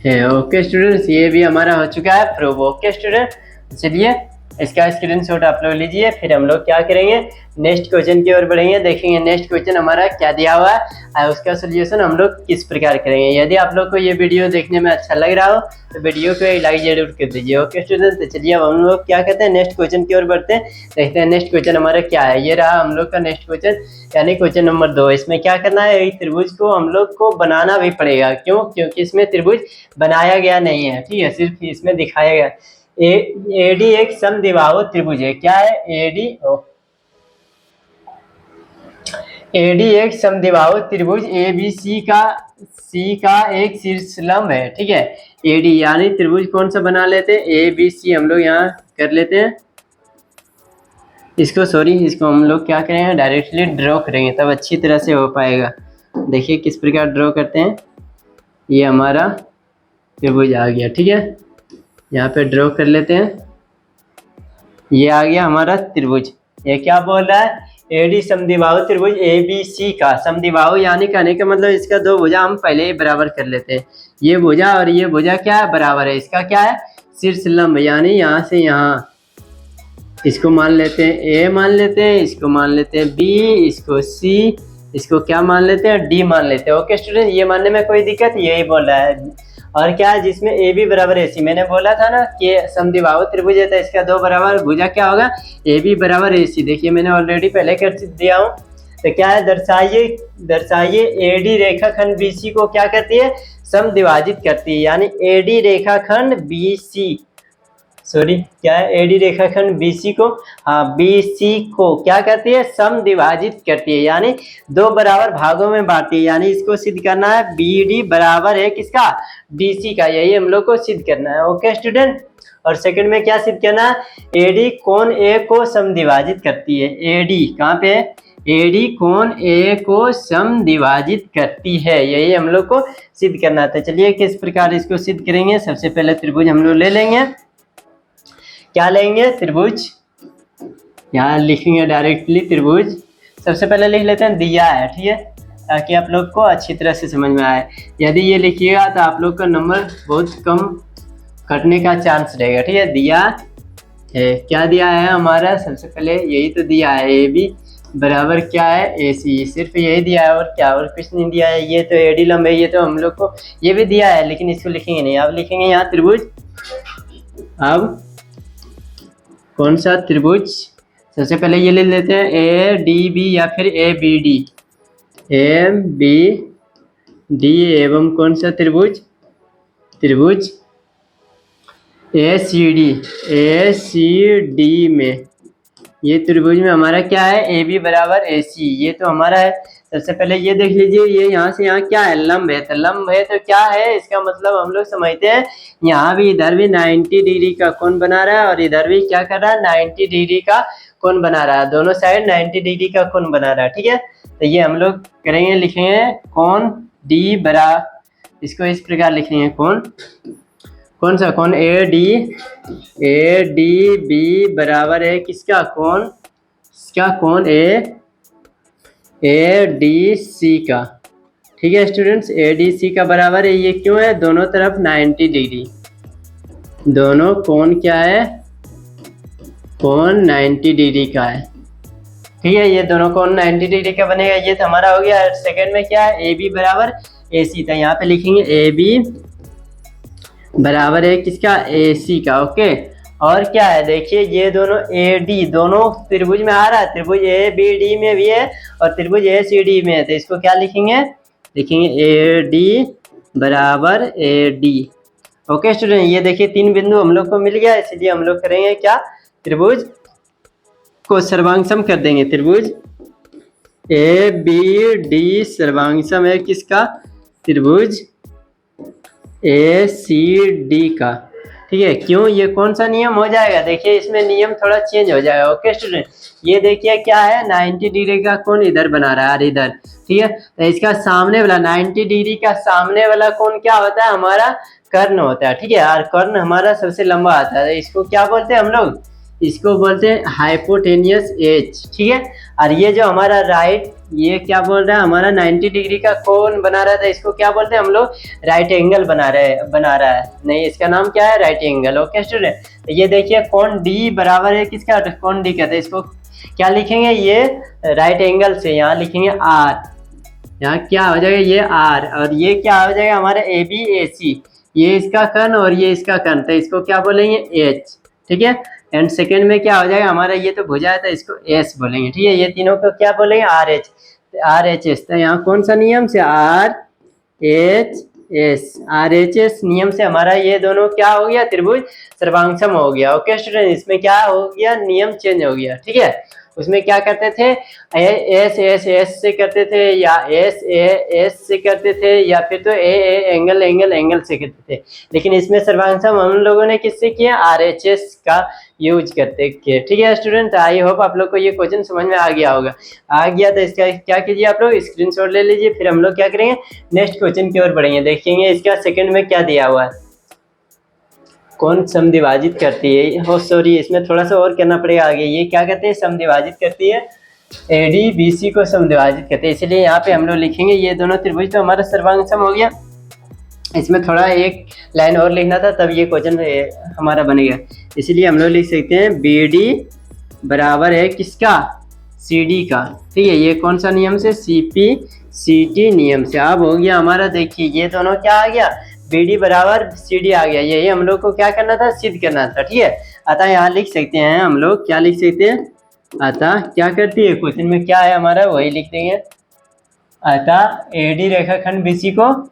है। ओके स्टूडेंट्स, ये भी हमारा हो चुका है प्रूव। ओके स्टूडेंट, चलिए इसका स्क्रीनशॉट आप लोग लीजिए, फिर हम लोग क्या करेंगे, नेक्स्ट क्वेश्चन की ओर बढ़ेंगे, देखेंगे नेक्स्ट क्वेश्चन हमारा क्या दिया हुआ है और उसका सोल्यूशन हम लोग किस प्रकार करेंगे। यदि आप लोग को ये वीडियो देखने में अच्छा लग रहा हो तो वीडियो को लाइक जरूर कर दीजिए। ओके स्टूडेंट, तो चलिए अब हम लोग क्या कहते हैं, नेक्स्ट क्वेश्चन की ओर बढ़ते हैं, देखते हैं नेक्स्ट क्वेश्चन हमारा क्या है। ये रहा हम लोग का नेक्स्ट क्वेश्चन, यानी क्वेश्चन नंबर 2। इसमें क्या करना है, एक त्रिभुज को हम लोग को बनाना भी पड़ेगा, क्यों, क्योंकि इसमें त्रिभुज बनाया गया नहीं है। ठीक है, सिर्फ इसमें दिखाया गया। एडी एक समद्विबाहु त्रिभुज है, क्या है, एडी एक समद्विबाहु त्रिभुज एबीसी का एक शीर्षलंब है। ठीक है, एडी यानी त्रिभुज कौन सा बना लेते हैं, एबीसी हम लोग यहाँ कर लेते हैं इसको, इसको हम लोग क्या करेंगे, डायरेक्टली ड्रॉ करेंगे, तब अच्छी तरह से हो पाएगा। देखिए किस प्रकार ड्रॉ करते हैं, ये हमारा त्रिभुज आ गया। ठीक है, यहाँ पे ड्रॉ कर लेते हैं, ये आ गया हमारा त्रिभुज। ये क्या बोल रहा है, एडी समद्विबाहु त्रिभुज एबीसी का, समद्विबाहु यानी कहने का मतलब इसका दो भुजा हम पहले ही बराबर कर लेते हैं, ये भुजा और ये भुजा क्या है, बराबर है। इसका क्या है, शीर्ष लंब, यानी यहाँ से यहाँ, इसको मान लेते हैं ए मान लेते हैं, इसको मान लेते हैं बी, इसको सी, इसको क्या मान लेते हैं, डी मान लेते हैं। ओके स्टूडेंट, ये मानने में कोई दिक्कत, यही बोल रहा है। और क्या है, जिसमें ए बी बराबर ए सी, मैंने बोला था ना कि समद्विबाहु त्रिभुज है तो इसका दो बराबर भुजा क्या होगा, ए बी बराबर ए सी। देखिए मैंने ऑलरेडी पहले कर दिया हूँ, तो क्या है, दर्शाइए एडी रेखाखंड बीसी को क्या करती है, समद्विभाजित करती है, यानी एडी रेखाखंड बीसी, क्या है, एडी रेखाखंड बीसी को, हाँ बीसी को क्या करती है, समद्विभाजित करती है, यानी दो बराबर भागों में बांटती है। यानी इसको सिद्ध करना है, बीडी बराबर है किसका, डीसी का, यही हम लोग को सिद्ध करना है। ओके स्टूडेंट, और सेकंड में क्या सिद्ध करना है, एडी कोण ए को समद्विभाजित करती है। एडी कहाँ पे है, एडी कोण ए को समद्विभाजित करती है, यही हम लोग को सिद्ध करना था। चलिए किस प्रकार इसको सिद्ध करेंगे, सबसे पहले त्रिभुज हम लोग ले लेंगे, क्या लेंगे, त्रिभुज, यहाँ लिखेंगे डायरेक्टली त्रिभुज, सबसे पहले लिख लेते हैं दिया है। ठीक है, ताकि आप लोग को अच्छी तरह से समझ में आए। यदि ये लिखिएगा तो आप लोग का नंबर बहुत कम कटने का चांस रहेगा। ठीक है, दिया है, क्या दिया है हमारा, सबसे पहले यही तो दिया है, ए बी बराबर क्या है, ए सी, सिर्फ यही दिया है, और क्या, और कुछ नहीं दिया है। ये तो एडी लंब है, ये तो हम लोग को ये भी दिया है, लेकिन इसको लिखेंगे नहीं, अब लिखेंगे यहाँ त्रिभुज। अब कौन सा त्रिभुज, सबसे पहले ये ले लेते हैं ए डी बी या फिर A B D, A B D, एवं कौन सा त्रिभुज, त्रिभुज ए सी डी में, ये त्रिभुज में हमारा क्या है, ए बी बराबर ए सी, ये तो हमारा है। सबसे पहले ये देख लीजिए, ये यहाँ से यहाँ क्या है, लंब है, तो लंब है तो क्या है, इसका मतलब हम लोग समझते हैं यहाँ भी, इधर भी 90 डिग्री का कोण बना रहा है और इधर भी क्या कर रहा है, 90 डिग्री का कोण बना रहा है, दोनों साइड 90 डिग्री का कोण बना रहा है। ठीक है, तो ये हम लोग करेंगे, लिखेंगे कोण डी बरा, इसको इस प्रकार लिखेंगे, कोण, कौन सा कोण, ए डी बी बराबर है किसका, कोण, इसका कोण ए डी सी का। ठीक है स्टूडेंट्स, ए डी सी का बराबर है, ये क्यों है, दोनों तरफ 90 डिग्री, दोनों कोण क्या है, कोण 90 डिग्री का है। ठीक है, ये दोनों कोण 90 डिग्री का बनेगा। ये तो हमारा हो गया। सेकंड में क्या है, ए बी बराबर ए सी था, यहाँ पे लिखेंगे ए बी बराबर है किसका, ए सी का। ओके, और क्या है देखिए, ये दोनों ए डी दोनों त्रिभुज में आ रहा है, त्रिभुज ए बी डी में भी है और त्रिभुज ए सी डी में है, तो इसको क्या लिखेंगे, लिखेंगे ए डी बराबर ए डी। ओके स्टूडेंट, ये देखिए 3 बिंदु हम लोग को मिल गया, इसलिए हम लोग करेंगे क्या, त्रिभुज को सर्वांगसम कर देंगे। त्रिभुज ए बी डी सर्वांगसम है किसका, त्रिभुज ए सी डी का। ठीक है, क्यों, ये कौन सा नियम हो जाएगा, देखिए इसमें नियम थोड़ा चेंज हो जाएगा। ओके स्टूडेंट, ये देखिए क्या है, 90 डिग्री का कोण इधर बना रहा है इधर। ठीक है, तो इसका सामने वाला 90 डिग्री का सामने वाला कोण क्या होता है, हमारा कर्ण होता है। ठीक है, और कर्ण हमारा सबसे लंबा आता है, इसको क्या बोलते हैं हम लोग, इसको बोलते हैं हाइपोटेनियस एज। ठीक है, और ये जो हमारा राइट, ये क्या बोल रहा है, हमारा 90 डिग्री का कोण बना रहा था, इसको क्या बोलते हैं हम लोग, राइट एंगल बना रहा है, नहीं इसका नाम क्या है, राइट एंगल। ओके स्टूडेंट, तो ये देखिए कोण डी बराबर है किसका, कोण डी कहते हैं, इसको क्या लिखेंगे, ये राइट एंगल से यहाँ लिखेंगे आर, यहाँ क्या हो जाएगा, ये आर, और ये क्या हो जाएगा हमारा ए बी ए सी, ये इसका कर्ण और ये इसका कर्ण, तो इसको क्या बोलेंगे, एच। ठीक है, एंड सेकेंड में क्या हो जाएगा हमारा, ये तो भुजा है तो इसको एस बोलेंगे। ठीक है, ये तीनों को क्या बोलेंगे, R H, R H S. तो यहाँ कौन सा नियम से, R H S, R H S नियम से हमारा ये दोनों क्या हो गया, त्रिभुज सर्वांगसम हो गया। ओके स्टूडेंट, इसमें क्या हो गया, नियम चेंज हो गया। ठीक है, उसमें क्या करते थे, एस एस एस से करते थे, या एस ए एस से करते थे, या फिर तो ए एंगल एंगल एंगल से करते थे, लेकिन इसमें सर्वांगसम हम लोगों ने किससे किया, आर एच एस का यूज करते किए। ठीक है स्टूडेंट, आई होप आप लोग को ये क्वेश्चन समझ में आ गया होगा। आ गया तो इसका क्या कीजिए, आप लोग स्क्रीनशॉट ले लीजिए, फिर हम लोग क्या करेंगे, नेक्स्ट क्वेश्चन की ओर बढ़ेंगे। देखेंगे इसका सेकंड में क्या दिया हुआ है, कौन समद्विभाजित करती है, हो सॉरी इसमें थोड़ा सा और करना पड़ेगा आगे। ये क्या कहते हैं, समद्विभाजित करती है, एडी बीसी को समद्विभाजित करते हैं, इसलिए यहाँ पे हम लोग लिखेंगे ये दोनों त्रिभुज तो हमारा सर्वांगसम हो गया। इसमें थोड़ा एक लाइन और लिखना था, तब ये क्वेश्चन हमारा बनेगा, इसलिए हम लोग लिख सकते हैं बी डी बराबर है किसका, सी डी का। ठीक है, ये कौन सा नियम से, सी पी सी टी नियम से। अब हो गया हमारा, देखिए ये दोनों क्या आ गया, बी डी बराबर सी डी आ गया, यही हम लोग को क्या करना था, सिद्ध करना था। ठीक है, अतः यहाँ लिख सकते हैं हम लोग, क्या लिख सकते हैं, अतः क्या करती है, क्वेश्चन में क्या है हमारा वही लिख देंगे। अतः एडी रेखाखंड बीसी को,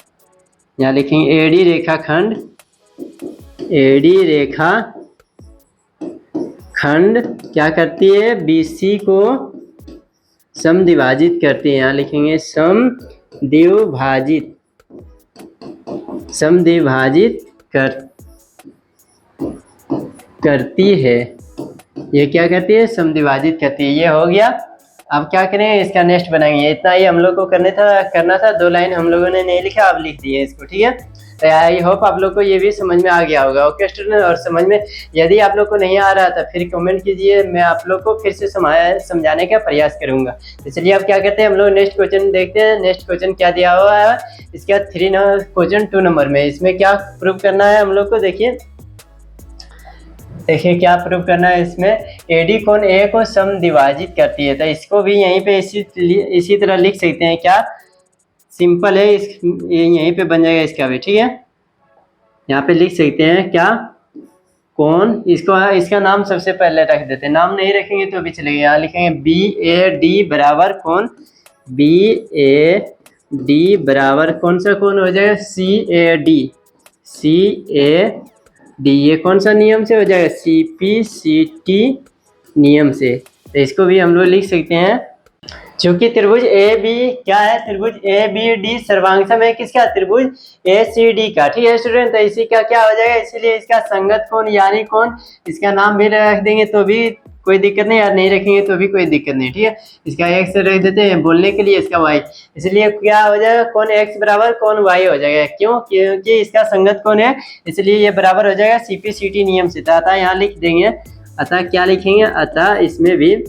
यहाँ लिखेंगे एडी रेखाखंड, एडी रेखा खंड क्या करती है, बीसी को समद्विभाजित करती है, यहाँ लिखेंगे समद्विभाजित, समद्विभाजित करती है, ये क्या करती है, समद्विभाजित करती है। ये हो गया। अब क्या करें, इसका नेक्स्ट बनाएंगे। इतना ही हम लोग को करना था 2 लाइन हम लोगों ने नहीं लिखा, अब लिख दिए इसको। ठीक है, तो आई होप आप लोग को ये भी समझ में आ गया होगा। ओके स्टूडेंट, और समझ में यदि आप लोग को नहीं आ रहा था फिर कमेंट कीजिए, मैं आप लोग को फिर से समझाने का प्रयास करूंगा। तो चलिए अब क्या कहते हैं, हम लोग नेक्स्ट क्वेश्चन देखते हैं। नेक्स्ट क्वेश्चन क्या दिया हुआ है, इसका 3 नंबर क्वेश्चन 2 नंबर में, इसमें क्या प्रूव करना है हम लोग को, देखिए क्या प्रूव करना है इसमें, एडी कोण ए को समद्विभाजित करती है, तो इसको भी यहीं पे इसी तरह लिख सकते हैं। क्या सिंपल है, यहीं पे बन जाएगा इसका भी। ठीक है, यहाँ पे लिख सकते हैं क्या, कोण, इसका नाम सबसे पहले रख देते हैं, नाम नहीं रखेंगे तो भी चलेगा। यहाँ लिखेंगे बी ए डी बराबर कोण, बी ए डी बराबर कौन सा कोण हो जाएगा, सी A D, C A D, ये कौन सा नियम से हो जाएगा, सी पी सी टी नियम से। तो इसको भी हम लोग लिख सकते हैं, चूंकि त्रिभुज ए बी क्या है, त्रिभुज ए बी डी सर्वांगसम है किसका, त्रिभुज ए सी डी का। ठीक है स्टूडेंट, तो इसी का क्या हो जाएगा, इसीलिए इसका संगत कोण यानी कोण, इसका नाम भी रख देंगे तो भी कोई दिक्कत नहीं, यार नहीं रखेंगे तो भी कोई दिक्कत नहीं। ठीक है, इसका x रख देते हैं बोलने के लिए, इसका y, इसलिए क्या हो जाएगा, कोण x बराबर कोण y हो जाएगा। क्यों, क्योंकि इसका संगत कोण है, इसलिए ये बराबर हो जाएगा सी पी सी टी नियम से। अतः यहाँ लिख देंगे, अतः क्या लिखेंगे, अतः इसमें भी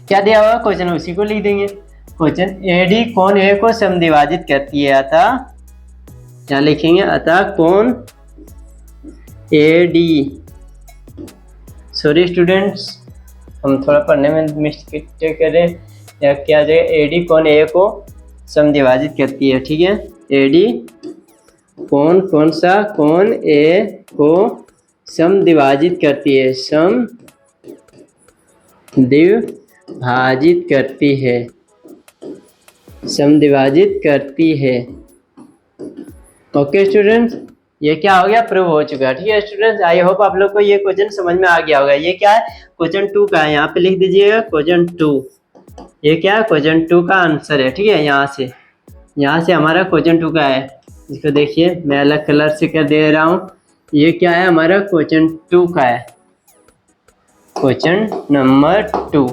क्या दिया हुआ क्वेश्चन उसी को लिख देंगे। क्वेश्चन एडी कोण ए को समद्विभाजित करती है, अतः क्या लिखेंगे, अतः कोण एडी, सॉरी स्टूडेंट्स हम थोड़ा पढ़ने में मिस्टेक करें या क्या जाएगा, एडी कौन ए को समद्विभाजित करती है, ठीक है। एडी कौन सा कौन ए को समद्विभाजित करती है, समद्विभाजित करती है, समद्विभाजित करती है। ओके स्टूडेंट्स, ये क्या हो गया, प्रूव हो चुका है, ठीक है स्टूडेंट्स। आई होप आप लोग को ये क्वेश्चन समझ में आ गया होगा। ये क्या है, क्वेश्चन 2 का है, यहाँ पे लिख दीजिएगा क्वेश्चन 2। ये क्या है, क्वेश्चन 2 का आंसर है, ठीक है। यहाँ से हमारा क्वेश्चन 2 का है। इसको देखिए मैं अलग कलर से कर दे रहा हूँ। ये क्या है, हमारा क्वेश्चन 2 का है, क्वेश्चन नंबर 2।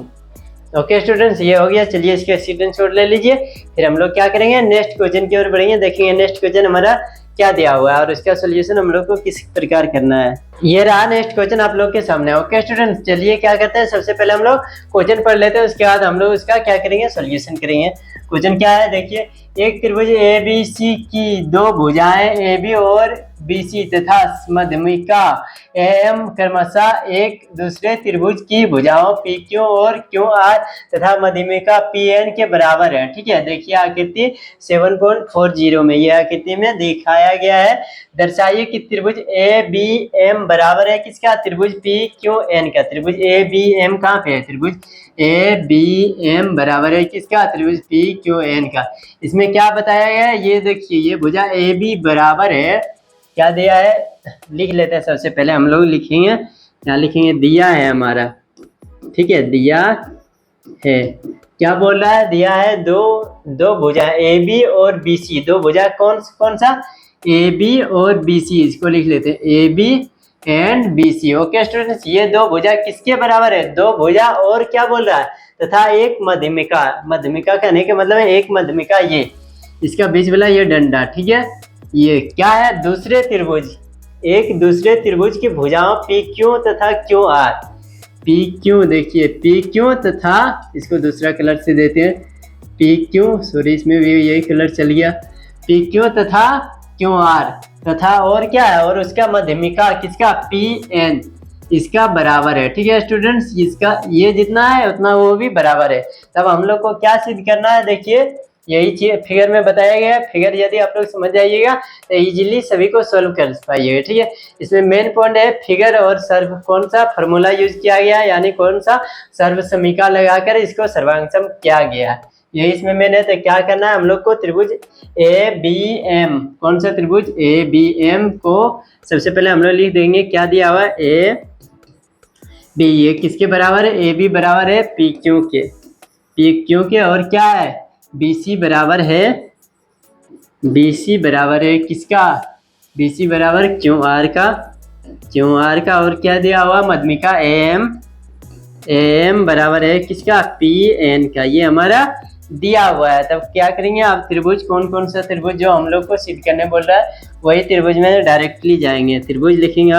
ओके स्टूडेंट्स, ये हो गया। चलिए इसके स्क्रीनशॉट ले लीजिए, फिर हम लोग क्या करेंगे, नेक्स्ट क्वेश्चन की ओर बढ़ेंगे। देखेंगे नेक्स्ट क्वेश्चन हमारा क्या दिया हुआ है और उसका सोल्यूशन हम लोग को किस प्रकार करना है। ये रहा नेक्स्ट क्वेश्चन आप लोग के सामने। ओके स्टूडेंट्स, चलिए क्या करते हैं, सबसे पहले हम लोग क्वेश्चन पढ़ लेते हैं, उसके बाद हम लोग उसका क्या करेंगे, सोल्यूशन करेंगे। क्वेश्चन क्या है, देखिए, एक त्रिभुज ABC की दो भुजाएं AB और BC तथा मध्यमिका AM क्रमशः एक दूसरे त्रिभुज की भुजाओं PQ और QR तथा मध्यमिका PN के बराबर है, ठीक है। देखिए आकृति 7.40 में, यह आकृति में दिखाया गया है। दर्शाइए कि त्रिभुज ABM बराबर है किसका, त्रिभुज PQN का। त्रिभुज ABM कहाँ पे है, त्रिभुज ABM बराबर है किसका, त्रिभुज PQN का। इसमें क्या बताया गया है, ये देखिए, ये भुजा AB बराबर है, क्या दिया है, लिख लेते हैं। सबसे पहले हम लोग लिखेंगे, यहाँ लिखेंगे दिया है हमारा, ठीक है, दिया है। क्या बोल रहा है, दिया है दो भुजा AB और BC, दो भुजा कौन सा, AB और BC, इसको लिख लेते हैं AB and BC। Okay students, ये दो भुजा किसके बराबर है, दो भुजा और क्या बोल रहा है, तथा एक मध्यमिका। मध्यमिका कहने के मतलब है एक मध्यमिका, ये इसका बीच वाला ये डंडा, ठीक है। ये क्या है, दूसरे त्रिभुज, एक दूसरे त्रिभुज की भुजाओं PQ तथा QR। PQ देखिए, PQ तथा, इसको दूसरा कलर से देते हैं, PQ, सॉरी इसमें भी यही कलर चल गया, PQ तथा QR तथा और क्या है, और उसका मध्यमिका किसका, PN, इसका बराबर है, ठीक है स्टूडेंट्स। इसका ये जितना है उतना वो भी बराबर है। तब हम लोग को क्या सिद्ध करना है, देखिए यही चीज फिगर में बताया गया है। फिगर यदि आप लोग समझ जाइएगा तो इजीली सभी को सॉल्व कर पाइएगा, ठीक है। इसमें मेन पॉइंट है फिगर और सर्व, कौन सा फॉर्मूला यूज किया गया है, यानी कौन सा सर्व समीकरण लगाकर इसको सर्वांगसम किया गया है, यही इसमें मेन है। तो क्या करना है हम लोग को, त्रिभुज ABM, कौन सा त्रिभुज ABM को सबसे पहले हम लोग लिख देंगे, क्या दिया हुआ है, AB, ये किसके बराबर है, AB बराबर है PQ के, और क्या है, BC बराबर है किसका, BC बराबर QR का, और क्या दिया हुआ, मध्यमिका AM बराबर है किसका, PN का, ये हमारा दिया हुआ है। तब क्या करेंगे आप, त्रिभुज कौन सा त्रिभुज जो हम लोग को सिद्ध करने बोल रहा है, वही त्रिभुज में डायरेक्टली जाएंगे। त्रिभुज लिखेंगे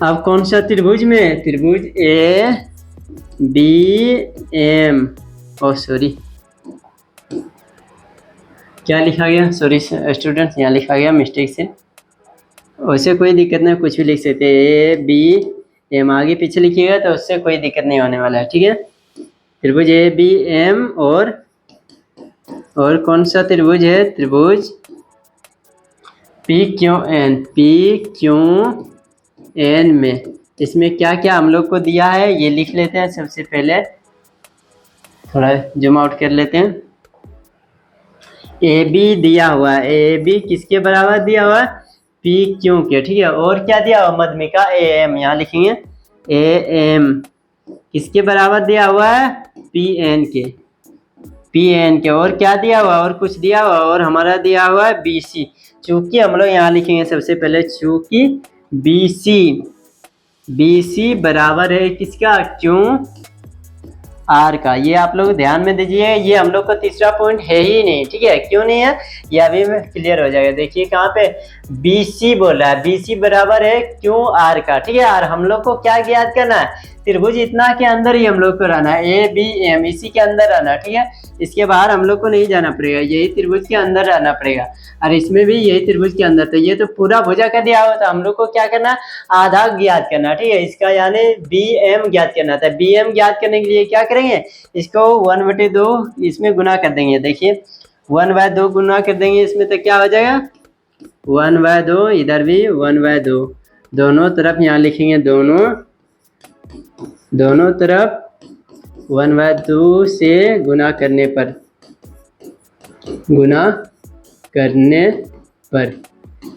अब कौन सा त्रिभुज में, त्रिभुज ABM, सॉरी क्या लिखा गया, सॉरी स्टूडेंट्स, यहाँ लिखा गया मिस्टेक से। वैसे कोई दिक्कत नहीं, कुछ भी लिख सकते हैं, ABM आगे पीछे लिखिएगा तो उससे कोई दिक्कत नहीं होने वाला है, ठीक है। त्रिभुज ABM और कौन सा त्रिभुज है, त्रिभुज PQN में, इसमें क्या क्या हम लोग को दिया है ये लिख लेते हैं। सबसे पहले थोड़ा जूम आउट कर लेते हैं। AB दिया हुआ है, AB किसके बराबर दिया हुआ है, PQ के, ठीक है। और क्या दिया हुआ, मध्यमिका AM, यहाँ लिखेंगे AM किसके बराबर दिया हुआ है, PN के, और क्या दिया हुआ, और कुछ दिया हुआ, और हमारा दिया हुआ है BC। चूंकि हम लोग यहाँ लिखेंगे सबसे पहले, चूंकि BC बराबर है किसका, QR का। ये आप लोग ध्यान में दीजिए, ये हम लोग को तीसरा पॉइंट है ही नहीं, ठीक है। क्यों नहीं है, ये अभी में क्लियर हो जाएगा। देखिए कहाँ पे BC बोल रहा है, BC बराबर है QR का, ठीक है। और हम लोग को क्या ज्ञात करना है, त्रिभुज इतना के अंदर ही हम लोग को रहना है, ए बी एम इसी के अंदर रहना, ठीक है। इसके बाहर हम लोग को नहीं जाना पड़ेगा, यही त्रिभुज के अंदर रहना पड़ेगा। और इसमें भी यही त्रिभुज के अंदर, तो ये तो पूरा भुजा का दिया हुआ था, हम लोग को क्या करना, आधा ज्ञात करना, ठीक है। इसका यानी बी एम ज्ञात करना था। बी एम ज्ञात करने के लिए क्या करेंगे, इसको 1/2 इसमें गुना कर देंगे। देखिए 1/2 गुना कर देंगे इसमें, तो क्या हो जाएगा 1/2, इधर भी 1/2, दोनों तरफ यहाँ लिखेंगे, दोनों तरफ 1/2 से गुना करने पर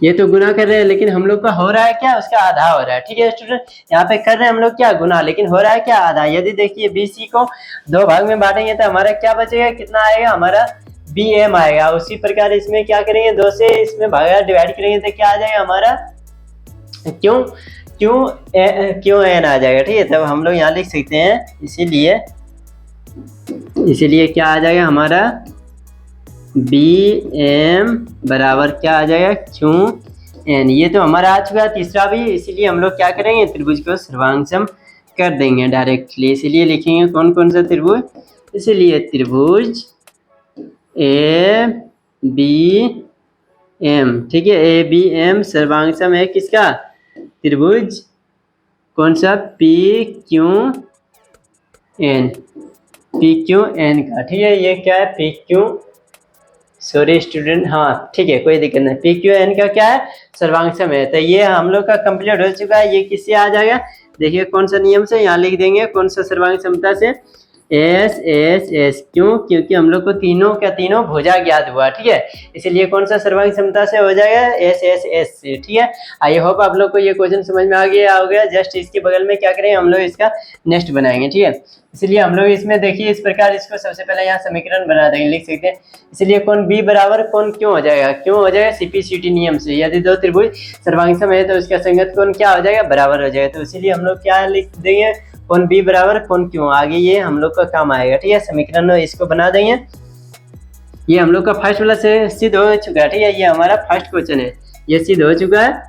ये तो गुना कर रहे हैं, लेकिन हम लोग का हो रहा है क्या, उसका आधा हो रहा है, ठीक है स्टूडेंट। यहाँ पे कर रहे हैं हम लोग क्या, गुना, लेकिन हो रहा है क्या, आधा। यदि देखिए BC को 2 भाग में बांटेंगे तो हमारा क्या बचेगा, कितना आएगा, हमारा BM आएगा। उसी प्रकार इसमें क्या करेंगे, 2 से इसमें भागा डिवाइड करेंगे तो क्या आ जाएगा हमारा, क्यों एन आ जाएगा, ठीक है। तब हम लोग यहाँ लिख सकते हैं, इसीलिए क्या आ जाएगा हमारा BM बराबर क्या आ जाएगा, क्यों एन। ये तो हमारा आ चुका है तीसरा भी, इसीलिए हम लोग क्या करेंगे, त्रिभुज को सर्वांगसम कर देंगे डायरेक्टली। इसीलिए लिखेंगे कौन कौन सा त्रिभुज, इसीलिए त्रिभुज ABM, ठीक है। ABM सर्वांगसम है किसका, त्रिभुज कौन सा, PQN का, ठीक है। ये क्या है, सॉरी स्टूडेंट, हाँ ठीक है कोई दिक्कत नहीं, PQN का क्या है, सर्वांगसम है। तो ये हम लोग का कंप्लीट हो चुका है। ये किससे आ जाएगा, देखिए कौन सा नियम से, यहाँ लिख देंगे कौन सा सर्वांग समता से, S क्यों, क्योंकि हम लोग को तीनों का तीनों भुजा ज्ञात हुआ, ठीक है। इसलिए कौन सा सर्वांग समता से हो जाएगा, S से, ठीक है। आई होप आप लोग को ये क्वेश्चन समझ में आ गया। जस्ट इसके बगल में क्या करेंगे, हम लोग इसका नेक्स्ट बनाएंगे, ठीक है। इसलिए हम लोग इसमें देखिए इस प्रकार इसको सबसे पहले यहाँ समीकरण बना देंगे, लिख सकते हैं। इसलिए कौन B बराबर कौन क्यों हो जाएगा, क्यों हो जाएगा CP/CT नियम से। यदि 2 त्रिभुज सर्वांगसम है तो उसका संगत कौन क्या हो जाएगा, बराबर हो जाएगा। तो इसीलिए हम लोग क्या लिख देंगे, कौन B बराबर कौन क्यों, आगे ये हम लोग का काम आएगा, ठीक है। समीकरण इसको बना देंगे। ये हम लोग का फर्स्ट वाला से सिद्ध हो चुका है, ठीक है। ये हमारा फर्स्ट क्वेश्चन है, ये सिद्ध हो चुका है।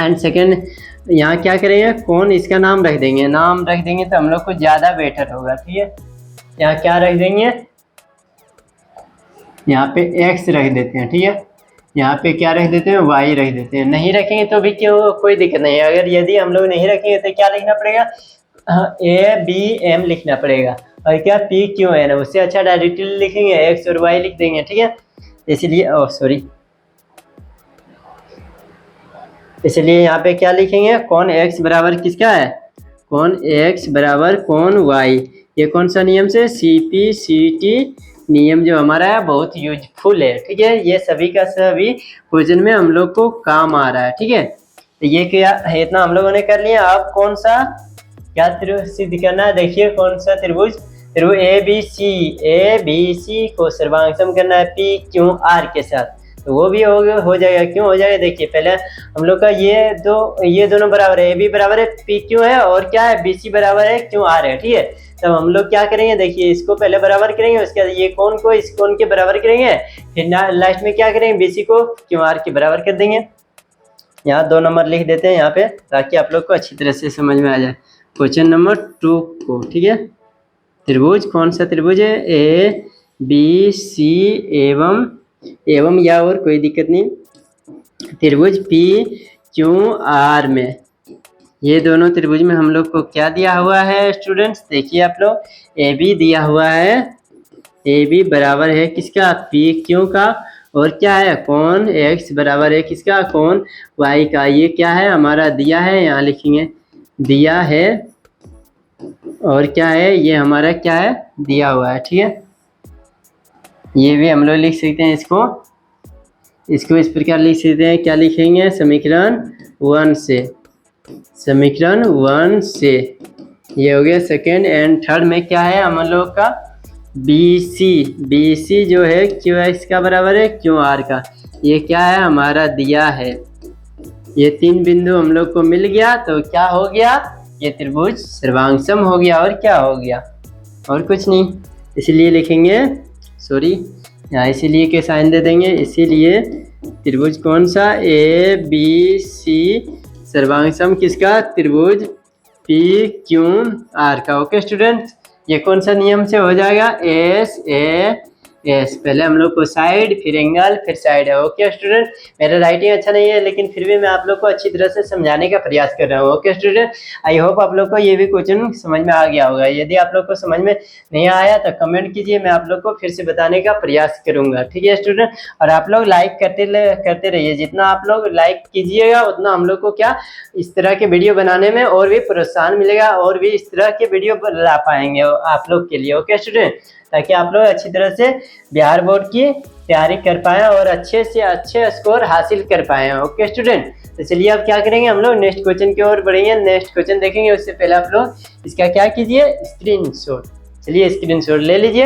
एंड सेकेंड यहाँ क्या करेंगे, कौन इसका नाम रख देंगे, तो हम लोग को ज़्यादा बेटर होगा, ठीक है। यहाँ क्या रख देंगे, यहाँ पे X रख देते हैं, ठीक है। यहाँ पे क्या रख देते हैं, Y रख देते हैं। नहीं रखेंगे तो भी क्यों, कोई दिक्कत नहीं है। अगर यदि हम लोग नहीं रखेंगे तो क्या लिखना पड़ेगा, ABM लिखना पड़ेगा, और क्या PQN, उससे अच्छा डायरेक्टली लिखेंगे X और Y लिख देंगे, ठीक है। इसलिए यहाँ पे क्या लिखेंगे, कौन X बराबर किसका है, कौन X बराबर कौन Y। ये कौन सा नियम से, CP/CT नियम जो हमारा है बहुत यूजफुल है, ठीक है। ये सभी का सभी क्वेश्चन में हम लोग को काम आ रहा है, ठीक है। तो ये क्या है, इतना हम लोगों ने कर लिया। अब कौन सा क्या त्रिभुज सिद्ध करना है, देखिए कौन सा त्रिभुज ABC को सर्वांगसम करना है PQR के साथ, तो वो भी हो जाएगा। क्यों हो जाएगा, देखिए पहले हम लोग का ये दोनों बराबर है, AB बराबर है PQ है, और क्या है BC बराबर है QR है, ठीक है। तब हम लोग क्या करेंगे, देखिए इसको पहले बराबर करेंगे, उसके बाद ये कोण को इस कोण के बराबर करेंगे, फिर लास्ट में क्या करेंगे, BC को QR के बराबर कर देंगे। यहाँ 2 नंबर लिख देते हैं यहाँ पे, ताकि आप लोग को अच्छी तरह से समझ में आ जाए। क्वेश्चन नंबर 2 को, ठीक है। त्रिभुज कौन सा त्रिभुज है, ABC एवं या और कोई दिक्कत नहीं, त्रिभुज PQR में, ये दोनों त्रिभुज में हम लोग को क्या दिया हुआ है स्टूडेंट्स, देखिए आप लोग AB दिया हुआ है, AB बराबर है किसका, PQ का, और क्या है कोण X बराबर है किसका, कोण Y का। ये क्या है हमारा दिया है, यहाँ लिखेंगे दिया है, और क्या है ये हमारा क्या है दिया हुआ है, ठीक है। ये भी हम लोग लिख सकते हैं, इसको इस प्रकार लिख सकते हैं, क्या लिखेंगे, समीकरण 1 से। ये हो गया सेकेंड। एंड थर्ड में क्या है हम लोग का, BC जो है QX का बराबर है QR का। ये क्या है हमारा दिया है, ये 3 बिंदु हम लोग को मिल गया, तो क्या हो गया, ये त्रिभुज सर्वांगसम हो गया। और क्या हो गया, और कुछ नहीं। इसलिए लिखेंगे, यहाँ इसीलिए के साइन दे देंगे। इसीलिए त्रिभुज कौन सा, ABC सर्वांगसम किसका, त्रिभुज पी क्यू आर का। ओके स्टूडेंट, ये कौन सा नियम से हो जाएगा? एस ए एस, पहले हम लोग को साइड, फिर एंगल, फिर साइड है। ओके स्टूडेंट, मेरा राइटिंग अच्छा नहीं है लेकिन फिर भी मैं आप लोग को अच्छी तरह से समझाने का प्रयास कर रहा हूँ। ओके स्टूडेंट, आई होप आप लोग को ये भी क्वेश्चन समझ में आ गया होगा। यदि आप लोग को समझ में नहीं आया तो कमेंट कीजिए, मैं आप लोग को फिर से बताने का प्रयास करूंगा। ठीक है स्टूडेंट, और आप लोग लाइक करते रहिए। जितना आप लोग लाइक कीजिएगा उतना हम लोग को क्या इस तरह के वीडियो बनाने में और भी प्रोत्साहन मिलेगा, और भी इस तरह के वीडियो ला पाएंगे आप लोग के लिए। ओके स्टूडेंट, ताकि आप लोग अच्छी तरह से बिहार बोर्ड की तैयारी कर पाए और अच्छे से अच्छे स्कोर हासिल कर पाए। ओके स्टूडेंट, तो चलिए अब क्या करेंगे, हम लोग नेक्स्ट क्वेश्चन की ओर बढ़ेंगे, नेक्स्ट क्वेश्चन देखेंगे। उससे पहले आप लोग इसका क्या कीजिए, स्क्रीनशॉट। चलिए स्क्रीनशॉट ले लीजिए।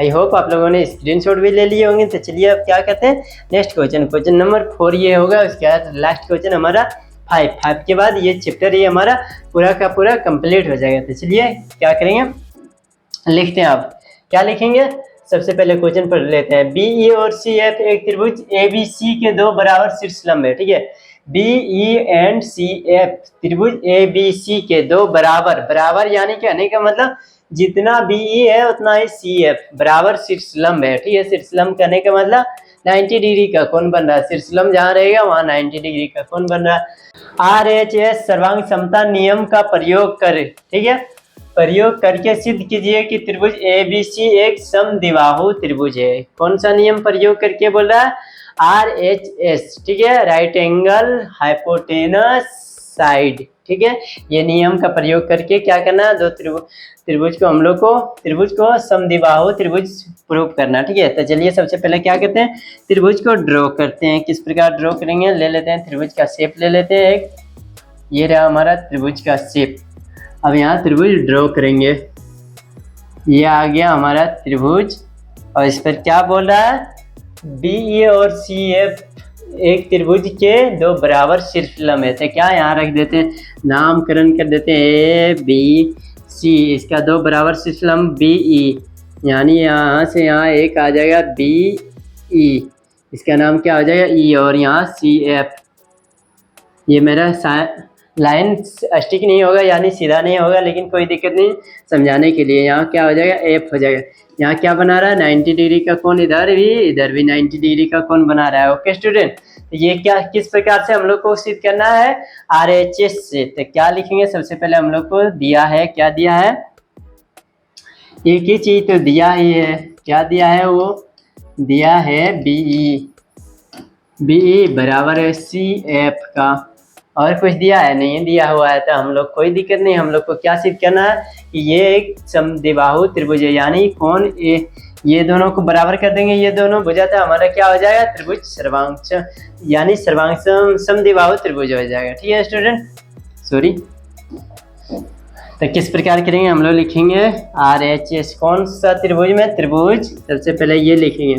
आई होप आप लोगों ने स्क्रीनशॉट भी ले लिए होंगे। तो चलिए अब क्या करते हैं, नेक्स्ट क्वेश्चन, क्वेश्चन नंबर 4 ये होगा। उसके बाद लास्ट क्वेश्चन हमारा 5 के बाद ये चैप्टर ये हमारा पूरा का पूरा कंप्लीट हो जाएगा। तो चलिए क्या करेंगे, लिखते हैं। आप क्या लिखेंगे, सबसे पहले क्वेश्चन पढ़ लेते हैं। बी ई और सी एफ एक त्रिभुज ए बी सी के दो बराबर शीर्षलंब है। ठीक है, B E and C F त्रिभुज ए बी सी के दो बराबर यानी कहने का मतलब जितना बी ई है उतना ही सी एफ बराबर शीर्षलंब है। ठीक है, शीर्षलंब कहने का मतलब 90 डिग्री का कोण बन रहा है। शीर्षलंब जहाँ रहेगा वहाँ 90 डिग्री का कोण बन रहा है। आर एच एस सर्वांग समता नियम का प्रयोग कर, ठीक है, प्रयोग करके सिद्ध कीजिए कि त्रिभुज ए बी सी एक समद्विबाहु त्रिभुज है। कौन सा नियम प्रयोग करके बोल रहा है? आर एच एस, ठीक है, राइट एंगल हाइपोटेनस साइड। ठीक है, ये नियम का प्रयोग करके क्या करना है, दो त्रिभुज को हम लोग को त्रिभुज को समद्विबाहु त्रिभुज प्रूव करना। ठीक है, तो चलिए सबसे पहले क्या करते हैं, त्रिभुज को ड्रॉ करते हैं। किस प्रकार ड्रॉ करेंगे, ले लेते हैं त्रिभुज का शेप ले लेते हैं एक, ये रहा हमारा त्रिभुज का शेप। अब यहाँ त्रिभुज ड्रॉ करेंगे, ये आ गया हमारा त्रिभुज, और इस पर क्या बोल रहा है, बी ए और सी एफ एक त्रिभुज के दो बराबर शीर्षलंब है। तो क्या यहाँ रख देते हैं, नामकरण कर देते हैं ए बी सी, इसका दो बराबर शीर्षलंब बी ई, यानी यहाँ से यहाँ एक आ जाएगा बी ई, इसका नाम क्या हो जाएगा ई, और यहाँ सी एफ। ये मेरा लाइन स्टिक नहीं होगा यानी सीधा नहीं होगा, लेकिन कोई दिक्कत नहीं, समझाने के लिए यहाँ क्या हो जाएगा, एफ हो जाएगा। यहाँ क्या बना रहा है, 90 डिग्री का कोण, इधर भी 90 डिग्री का कोण बना रहा है। ओके स्टूडेंट, ये क्या किस प्रकार से हम लोग को सिद्ध करना है, आर एच एस से। तो क्या लिखेंगे, सबसे पहले हम लोग को दिया है, क्या दिया है, एक ही चीज तो दिया ही है, क्या दिया है, वो दिया है बीई बराबर है सी एफ का, और कुछ दिया है नहीं दिया हुआ है। तो हम लोग कोई दिक्कत नहीं, हम लोग को क्या सिद्ध करना है कि ये एक समद्विबाहु त्रिभुज है, यानी कौन ये दोनों को बराबर कर देंगे, ये दोनों भुजा, तो हमारा क्या हो जाएगा, त्रिभुज सर्वांश यानी सर्वांग समद्विबाहु त्रिभुज हो जाएगा। ठीक है स्टूडेंट, सॉरी। तो किस प्रकार करेंगे, हम लोग लिखेंगे आर एच एस, कौन सा त्रिभुज में, त्रिभुज सबसे पहले ये लिखेंगे,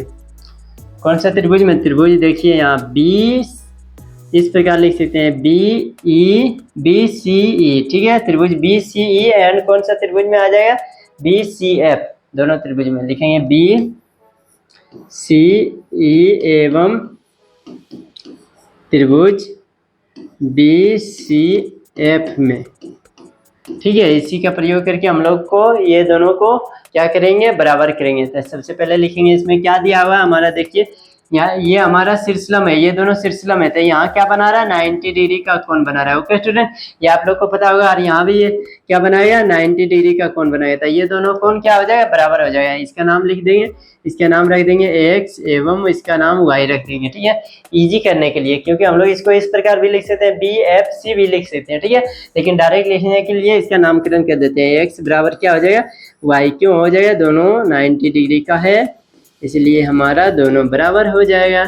कौन सा त्रिभुज में, त्रिभुज देखिए यहाँ बी, इस प्रकार लिख सकते हैं बी ई बी सी ई। ठीक है, त्रिभुज बी सी ई एंड कौन सा त्रिभुज में आ जाएगा, बी सी एफ, दोनों त्रिभुज में लिखेंगे बी सी ई एवं त्रिभुज बी सी एफ में। ठीक है, इसी का प्रयोग करके हम लोग को ये दोनों को क्या करेंगे, बराबर करेंगे। तो सबसे पहले लिखेंगे, इसमें क्या दिया हुआ है हमारा, देखिए यहाँ ये हमारा शीर्षलंब है, ये दोनों शीर्षलंब है, तो यहाँ क्या बना रहा है, 90 डिग्री का कोण बना रहा है। ओके स्टूडेंट, ये आप लोग को पता होगा, और यहाँ भी ये क्या बनाएगा, 90 डिग्री का कोण बनाएगा। तो ये दोनों कोण क्या हो जाएगा, बराबर हो जाएगा। इसका नाम लिख देंगे, इसका नाम रख देंगे एक्स एवं इसका नाम वाई रख देंगे। ठीक है, इजी करने के लिए, क्योंकि हम लोग इसको इस प्रकार भी लिख सकते हैं, बी एफ सी भी लिख सकते हैं। ठीक है, लेकिन डायरेक्ट लिखने के लिए इसका नामकरण कर देते हैं, एक्स बराबर क्या हो जाएगा, वाई, क्यों हो जाएगा, दोनों 90 डिग्री का है, इसलिए हमारा दोनों बराबर हो जाएगा,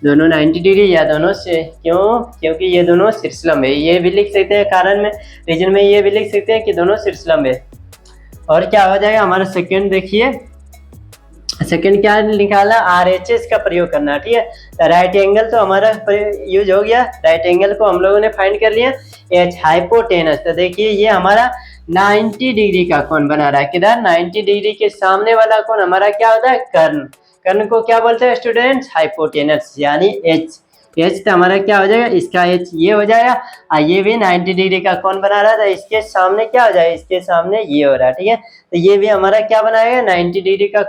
दोनों 90 डिग्री या दोनों से, क्यों, क्योंकि ये दोनों शीर्षलंब है। ये भी लिख सकते हैं कारण में, रीजन में ये भी लिख सकते हैं कि दोनों शीर्षलंब है। और क्या हो जाएगा हमारा सेकंड, देखिए सेकंड क्या निकाला, आर एच एस का प्रयोग करना। ठीक है, तो राइट एंगल तो हमारा यूज हो गया, राइट एंगल को हम लोगों ने फाइंड कर लिया, एच हाइपोटेनस। तो देखिए ये हमारा 90 डिग्री का कोण बना रहा है, किधर, 90 डिग्री के सामने वाला कोण हमारा क्या होता है, कर्ण। कर्ण को क्या बोलते हैं स्टूडेंट्स, हाइपोटेनस, यानी एच। एच तो हमारा क्या हो जाएगा, इसका एच ये हो जाएगा, और ये भी 90 डिग्री का कौन बना रहा था, इसके सामने क्या हो जाएगा, इसके सामने ये हो रहा है, ठीक है। तो ये भी हमारा क्या बनाएगा, 90 डिग्री का,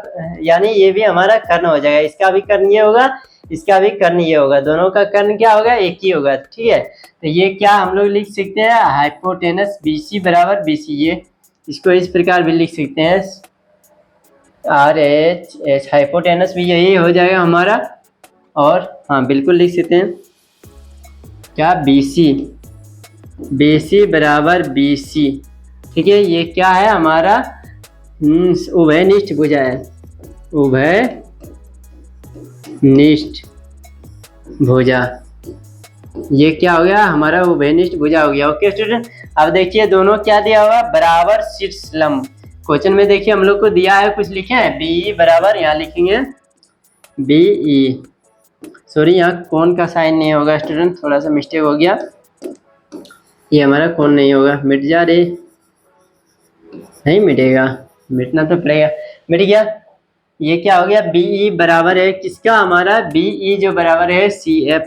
यानी ये भी हमारा कर्ण हो जाएगा, इसका भी कर्ण ये होगा, इसका भी कर्ण ये होगा, दोनों का कर्ण क्या होगा, एक ही होगा, ठीक है। तो ये क्या हम लोग लिख सकते हैं, हाइपोटेनस BC बराबर BC, ये इसको इस प्रकार भी लिख सकते हैं, RH हाइपोटेनस भी यही हो जाएगा हमारा, और हाँ बिल्कुल लिख सकते हैं क्या, BC बराबर BC, ठीक है। ये क्या है हमारा, उभयनिष्ठ भुजा है, उभयनिष्ठ भुजा, ये क्या हो गया हमारा, उभयनिष्ठ भुजा हो गया। ओके स्टूडेंट, अब देखिए दोनों क्या दिया हुआ, बराबर शीर्ष लंब। क्वेश्चन में देखिए हम लोग को दिया है, कुछ लिखे हैं BE बराबर, यहाँ लिखेंगे BE, सॉरी यहाँ कौन का साइन नहीं होगा स्टूडेंट, थोड़ा सा मिस्टेक हो गया, ये हमारा कौन नहीं होगा, मिट जा रे, नहीं मिटेगा, मिटना तो पड़ेगा, मिट गया। ये क्या हो गया, BE बराबर है किसका, हमारा BE जो बराबर है CF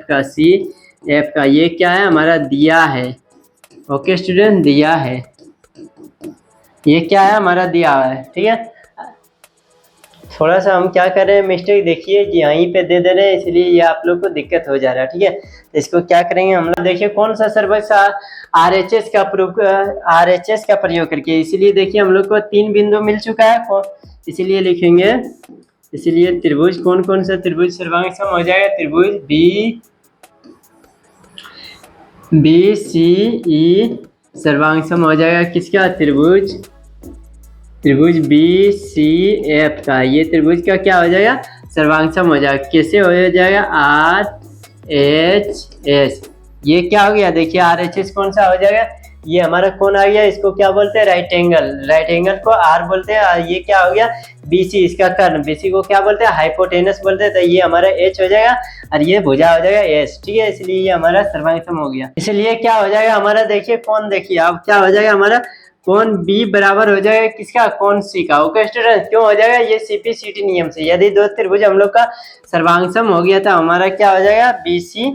का, ये क्या है हमारा, दिया है। ओके स्टूडेंट, दिया है, ये क्या है हमारा, दिया हुआ है, ठीक है। थोड़ा सा हम क्या कर रहे हैं, मिस्टेक देखिए कि यहीं पे दे रहे हैं, इसलिए ये आप लोग को दिक्कत हो जा रहा है, ठीक है। तो इसको क्या करेंगे हम लोग, देखिए कौन सा सर्वक्ष RHS का प्रयोग करके, इसीलिए देखिए हम लोग को 3 बिंदु मिल चुका है, इसीलिए लिखेंगे, इसलिए त्रिभुज कौन सा त्रिभुज सर्वांग सम हो जाएगा, त्रिभुज BCE सर्वांग सम हो जाएगा किसका, त्रिभुज BCF का, ये त्रिभुज का क्या हो जाएगा, सर्वांग सम हो जाएगा, कैसे हो जाएगा, RHS, ये क्या हो गया, देखिए RHS कौन सा हो जाएगा, ये हमारा कौन आ गया, इसको क्या बोलते हैं, राइट एंगल को R बोलते हैं, और ये क्या हो गया BC, इसका कर्ण, BC को क्या बोलते हैं, हाइपोटेनस बोलते हैं, तो ये हमारा H हो जाएगा, और ये भुजा हो जाएगा S, ठीक है। इसलिए ये हमारा सर्वांग सम हो गया, इसलिए क्या हो जाएगा हमारा, देखिए कौन, देखिए अब क्या हो जाएगा हमारा, कौन B बराबर हो जाएगा किसका, कौन C का। ओके स्टूडेंट, क्यों हो जाएगा, ये CP-CT नियम से, यदि दो त्रिभुज हम लोग का सर्वांग सम हो गया था, हमारा क्या हो जाएगा, BC,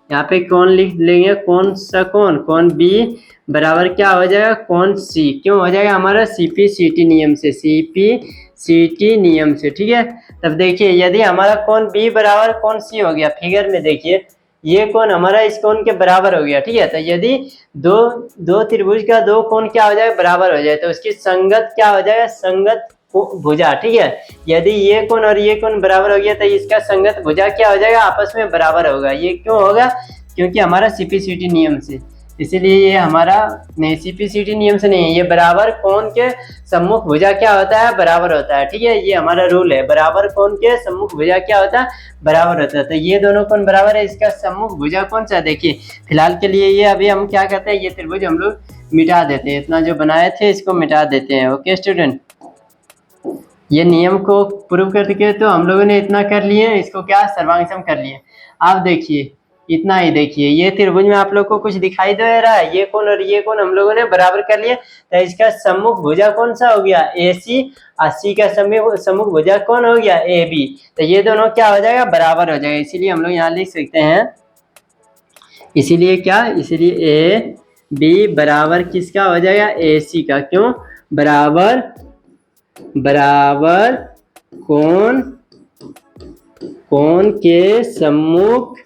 यहाँ पे कौन लिख लेंगे, कौन सा कौन B बराबर क्या हो जाएगा, कौन C, क्यों हो जाएगा हमारा, CP-CT नियम से, CP-CT नियम से, ठीक है। तब देखिए यदि हमारा कौन B बराबर कौन C हो गया, फिगर में देखिए ये कोण हमारा इस कोण के बराबर हो गया, ठीक है। तो यदि दो त्रिभुज का दो कोण क्या हो जाए, बराबर हो जाए, तो उसकी संगत क्या हो जाएगा, संगत भुजा, ठीक है। यदि ये कोण और ये कोण बराबर हो गया तो इसका संगत भुजा क्या हो जाएगा, आपस में बराबर होगा। ये क्यों होगा, क्योंकि हमारा CP-CT नियम से, इसीलिए ये हमारा नहीं, CP-CT नियम से नहीं है, ये बराबर कोण के सम्मुख भुजा क्या होता है, बराबर होता है, ठीक है। ये हमारा रूल है, बराबर कोण के सम्मुख भुजा क्या होता है, बराबर होता है। तो ये दोनों कोण बराबर है, इसका सम्मुख भुजा कौन सा, देखिए फिलहाल के लिए ये अभी हम क्या करते हैं, ये त्रिभुज हम लोग मिटा देते हैं, इतना जो बनाए थे इसको मिटा देते हैं। ओके स्टूडेंट, ये नियम को प्रूव करके तो हम लोगों ने इतना कर लिए, इसको क्या सर्वांग सम कर लिए। आप देखिए इतना ही, देखिए ये त्रिभुज में आप लोग को कुछ दिखाई दे रहा है, ये कोण और ये कोण हम लोगों ने बराबर कर लिए, तो इसका सम्मुख भुजा कौन सा हो गया, AC, और C का सम्मुख भुजा कौन हो गया, AB। तो ये दोनों क्या हो जाएगा, बराबर हो जाएगा, इसीलिए हम लोग यहाँ लिख सकते हैं, इसीलिए क्या, इसीलिए AB बराबर किसका हो जाएगा, AC का। क्यों, बराबर कोण के सम्मुख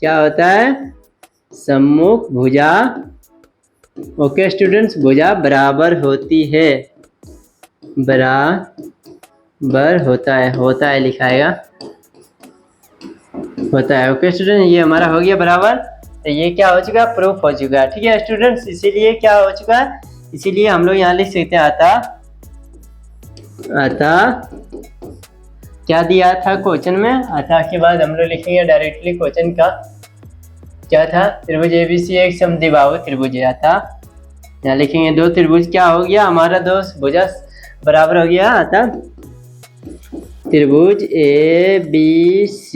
क्या होता है, सम्मुख भुजा। ओके स्टूडेंट्स, भुजा बराबर होती है, बराबर होता है लिखाएगा, होता है। ओके स्टूडेंट, ये हमारा हो गया बराबर, तो ये क्या हो चुका है, प्रूफ हो चुका है, ठीक है स्टूडेंट्स। इसीलिए क्या हो चुका है, इसीलिए हम लोग यहाँ लिख सकते हैं, अतः क्या दिया था क्वेश्चन में, अतः के बाद हम लोग लिखेंगे डायरेक्टली क्वेश्चन का क्या था, त्रिभुज ABC एक समद्विबाहु त्रिभुज है, अतः यहाँ लिखेंगे दो त्रिभुज क्या हो गया हमारा, दो भुजा बराबर हो गया, अतः त्रिभुज ABC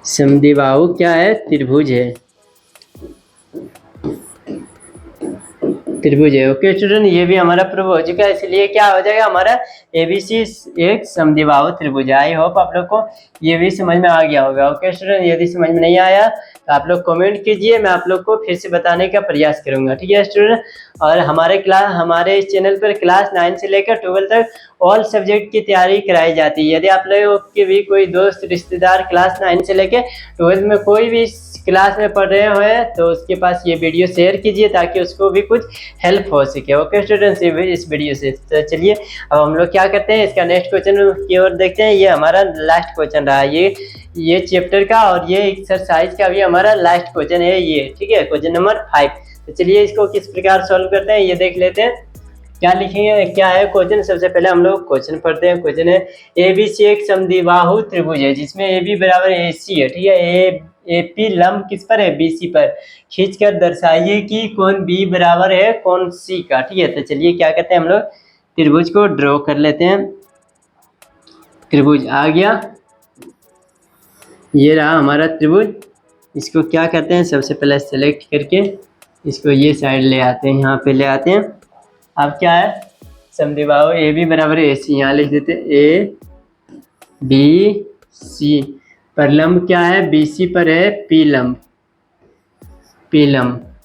समद्विबाहु क्या है, त्रिभुज है। त्रिभुज है। ओके स्टूडेंट, ये भी हमारा प्रूव हो चुका है, इसलिए क्या हो जाएगा हमारा ABC एक समद्विबाहु त्रिभुज है। आई होप आप लोग को ये भी समझ में आ गया होगा। ओके स्टूडेंट, यदि समझ में नहीं आया तो आप लोग कमेंट कीजिए, मैं आप लोग को फिर से बताने का प्रयास करूंगा। ठीक है स्टूडेंट, और हमारे इस चैनल पर क्लास 9 से लेकर 12 तक ऑल सब्जेक्ट की तैयारी कराई जाती है। यदि आप लोग के भी कोई दोस्त रिश्तेदार क्लास 9 से लेकर 12 में कोई भी क्लास में पढ़ रहे हुए हैं तो उसके पास ये वीडियो शेयर कीजिए ताकि उसको भी कुछ हेल्प हो सके। ओके स्टूडेंट्स, इस वीडियो से तो चलिए अब हम लोग क्या करते हैं, इसका नेक्स्ट क्वेश्चन की ओर देखते हैं। ये हमारा लास्ट क्वेश्चन रहा, ये चैप्टर का और ये एक्सरसाइज का भी हमारा लास्ट क्वेश्चन है ये। ठीक है, क्वेश्चन नंबर 5। तो चलिए इसको किस प्रकार सॉल्व करते हैं ये देख लेते हैं। क्या लिखेंगे, क्या है क्वेश्चन, सबसे पहले हम लोग क्वेश्चन पढ़ते हैं। क्वेश्चन है ABC एक समद्विबाहु त्रिभुज है जिसमें AB बराबर AC है। ठीक है, AP लंब किस पर है, BC पर। खींचकर दर्शाइए कि कोण B बराबर है कोण C का। ठीक है, तो चलिए क्या करते हैं हम लोग त्रिभुज को ड्रॉ कर लेते हैं। त्रिभुज आ गया, ये रहा हमारा त्रिभुज। इसको क्या करते हैं, सबसे पहले सेलेक्ट करके इसको ये साइड ले आते हैं, यहाँ पे ले आते हैं। अब क्या है, समद्विबाहु AB बराबर AC, यहाँ लिख देते हैं ABC पर लंब क्या है, BC पर है P लंब।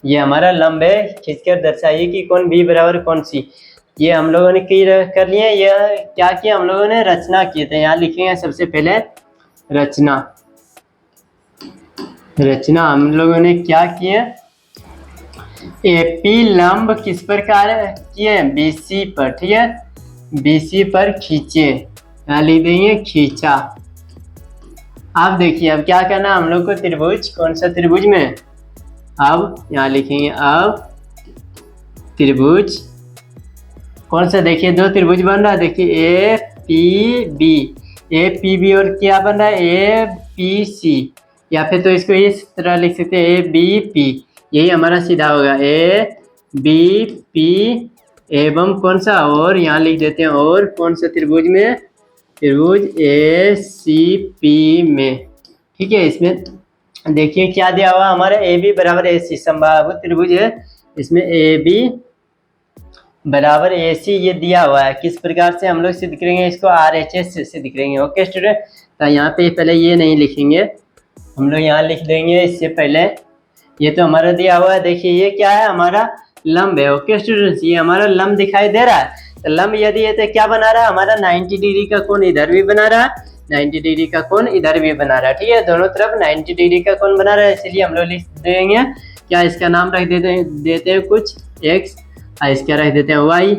ये हमारा लंब है, खींचकर दर्शाइए कि कोण B बराबर कोण C। ये हम लोगों ने कर लिए। यह क्या किया, हम लोगों ने रचना किए थे। यहाँ लिखेंगे सबसे पहले रचना हम लोगों ने क्या किए, AP लंब किस पर कार्य किए, BC पर। ठीक है, BC पर खींचे, यहाँ लिख देंगे खींचा। अब देखिए अब क्या करना हम लोग को, त्रिभुज कौन सा त्रिभुज में, अब यहाँ लिखेंगे अब त्रिभुज कौन सा, देखिए दो त्रिभुज बन रहा है। देखिए APB और क्या बन रहा है APC, या फिर तो इसको इस तरह लिख सकते हैं ABP। यही हमारा सीधा होगा ABP एवं कौन सा, और यहाँ लिख देते हैं और कौन सा त्रिभुज में, त्रिभुज ACP में। ठीक है, इसमें देखिए क्या दिया हुआ हमारा AB बराबर AC समबाहु त्रिभुज है, इसमें AB बराबर AC ये दिया हुआ है। किस प्रकार से हम लोग सिद्ध करेंगे, इसको RHS से सिद्ध करेंगे। ओके स्टूडेंट, तो यहाँ पे पहले ये नहीं लिखेंगे, हम लोग यहाँ लिख देंगे इससे पहले। ये तो हमारा दिया हुआ है, देखिए ये क्या है, हमारा लंब है। ओके स्टूडेंट्स, ये हमारा लंब दिखाई दे रहा है। तो लंब यदि है तो क्या बना रहा है, हमारा 90 डिग्री का कोण इधर भी बना रहा है, 90 डिग्री का कोण इधर भी बना रहा है। ठीक है, दोनों तरफ 90 डिग्री का कोण बना रहा है, इसलिए हम लोग लिख देंगे क्या, इसका नाम रख देते हैं कुछ x, और इसका रख देते हैं y।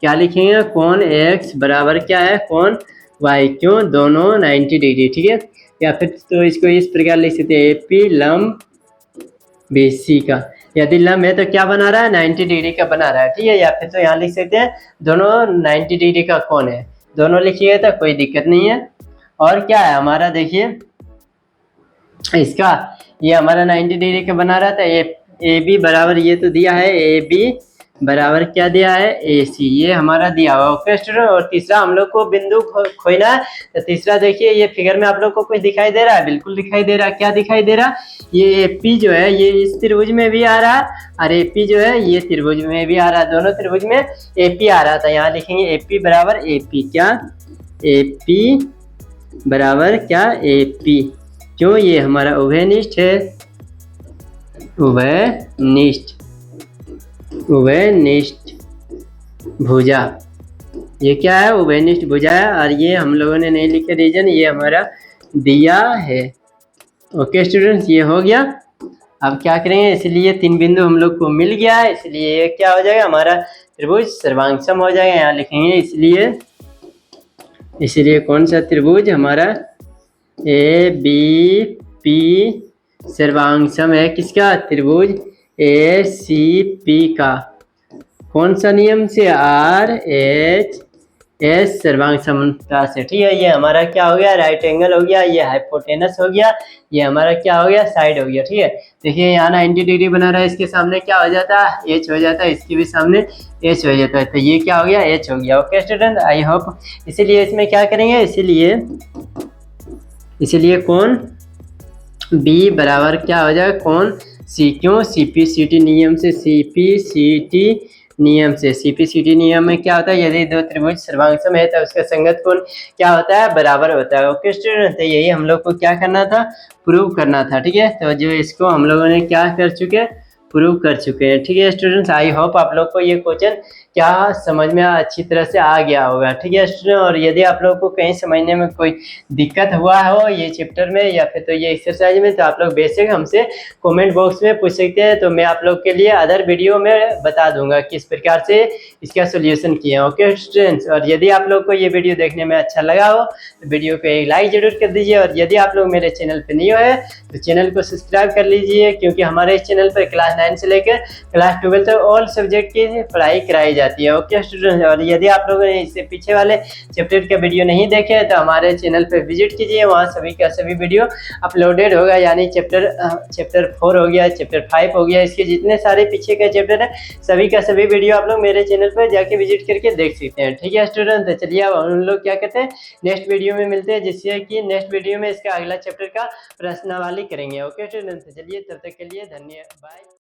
क्या लिखेंगे, कोण x बराबर क्या है, कोण y। क्यों, दोनों 90 डिग्री। ठीक है, या फिर तो इसको इस प्रकार लिख सकते हैं AP लंब BC का। यदि लंब है तो क्या बना रहा है, 90 डिग्री का बना रहा है। ठीक है, या फिर तो यहाँ लिख सकते हैं दोनों 90 डिग्री का कोण है, दोनों लिखिए तो कोई दिक्कत नहीं है। और क्या है हमारा, देखिए इसका ये हमारा 90 डिग्री का बना रहा था, AB बराबर ये तो दिया है AB बराबर क्या दिया है AC, ये हमारा दिया हुआ। ओके स्टूडेंट, और तीसरा हम लोग को बिंदु खोजना है। तो तीसरा देखिए ये फिगर में आप लोग को कुछ दिखाई दे रहा है, बिल्कुल दिखाई दे रहा है। क्या दिखाई दे रहा है, ये AP जो है ये इस त्रिभुज में भी आ रहा है, और AP जो है ये त्रिभुज में भी आ रहा है, दोनों त्रिभुज में AP आ रहा था। यहाँ लिखेंगे AP बराबर AP, क्या AP बराबर क्या AP, क्यों, ये हमारा उभयनिष्ठ है, उभयनिष्ठ भुजा। ये क्या है, उभयनिष्ठ भुजा है, और ये हम लोगों ने नहीं लिखा रीजन, ये हमारा दिया है। ओके स्टूडेंट्स, ये हो गया। अब क्या करेंगे, इसलिए 3 बिंदु हम लोग को मिल गया है, इसलिए ये क्या हो जाएगा, हमारा त्रिभुज सर्वांगसम हो जाएगा। यहाँ लिखेंगे इसलिए कौन सा त्रिभुज हमारा ABP सर्वांगसम है, किसका, त्रिभुज ACP का। कौन सा नियम से, RHS सर्वांग समता से। ठीक है, ये हमारा क्या हो गया, राइट एंगल हो गया, ये हाइपोटेनस हो गया, ये हमारा क्या हो गया, साइड हो गया। ठीक है, देखिए यहाँ 90 डिग्री बना रहा है, इसके सामने क्या हो जाता है, H हो जाता है, इसके भी सामने H हो जाता है, तो ये क्या हो गया, H हो गया। Okay student, I hope. इसीलिए इसमें क्या करेंगे, इसीलिए कौन B बराबर क्या हो जाएगा, कौन सी क्यों? सीपीसीटी नियम से। सीपीसीटी नियम से। सीपीसीटी नियम में क्या होता है? यदि दो त्रिभुज सर्वांग है तो उसका संगत कोण क्या होता है? बराबर होता है। ओके स्टूडेंट, तो यही हम लोग को क्या करना था? प्रूव करना था। ठीक है, तो जो इसको हम लोगों ने क्या कर चुके हैं? प्रूव कर चुके हैं। ठीक है स्टूडेंट्स, आई होप आप लोग को ये क्वेश्चन क्या समझ में अच्छी तरह से आ गया होगा। ठीक है स्टूडेंट, और यदि आप लोग को कहीं समझने में कोई दिक्कत हुआ हो ये चैप्टर में या फिर तो ये एक्सरसाइज में, तो आप लोग बेसिक हमसे कमेंट बॉक्स में पूछ सकते हैं, तो मैं आप लोग के लिए अदर वीडियो में बता दूंगा किस प्रकार से इसका सोल्यूशन किया। ओके स्टूडेंट्स, और यदि आप लोग को ये वीडियो देखने में अच्छा लगा हो तो वीडियो को एक लाइक जरूर कर दीजिए, और यदि आप लोग मेरे चैनल पर न्यू है तो चैनल को सब्सक्राइब कर लीजिए, क्योंकि हमारे इस चैनल पर क्लास 9 से लेकर क्लास 12 तक ऑल सब्जेक्ट की पढ़ाई कराई जाती है। ओके स्टूडेंट्स, और यदि आप लोगों ने इससे पीछे वाले चैप्टर का वीडियो नहीं देखे तो हमारे चैनल पर विजिट कीजिए, वहाँ सभी का सभी वीडियो अपलोडेड होगा। यानी चैप्टर 4 हो गया, चैप्टर 5 हो गया, इसके जितने सारे पीछे का चैप्टर है सभी का सभी वीडियो आप लोग मेरे चैनल पर जाके विजिट करके देख सकते हैं। ठीक है स्टूडेंट, तो चलिए अब हम लोग क्या कहते हैं, नेक्स्ट वीडियो में मिलते हैं, जिससे कि नेक्स्ट वीडियो में इसका अगला चैप्टर का प्रश्नावली करेंगे। ओके स्टूडेंट, चलिए तब तक के लिए धन्यवाद, बाय।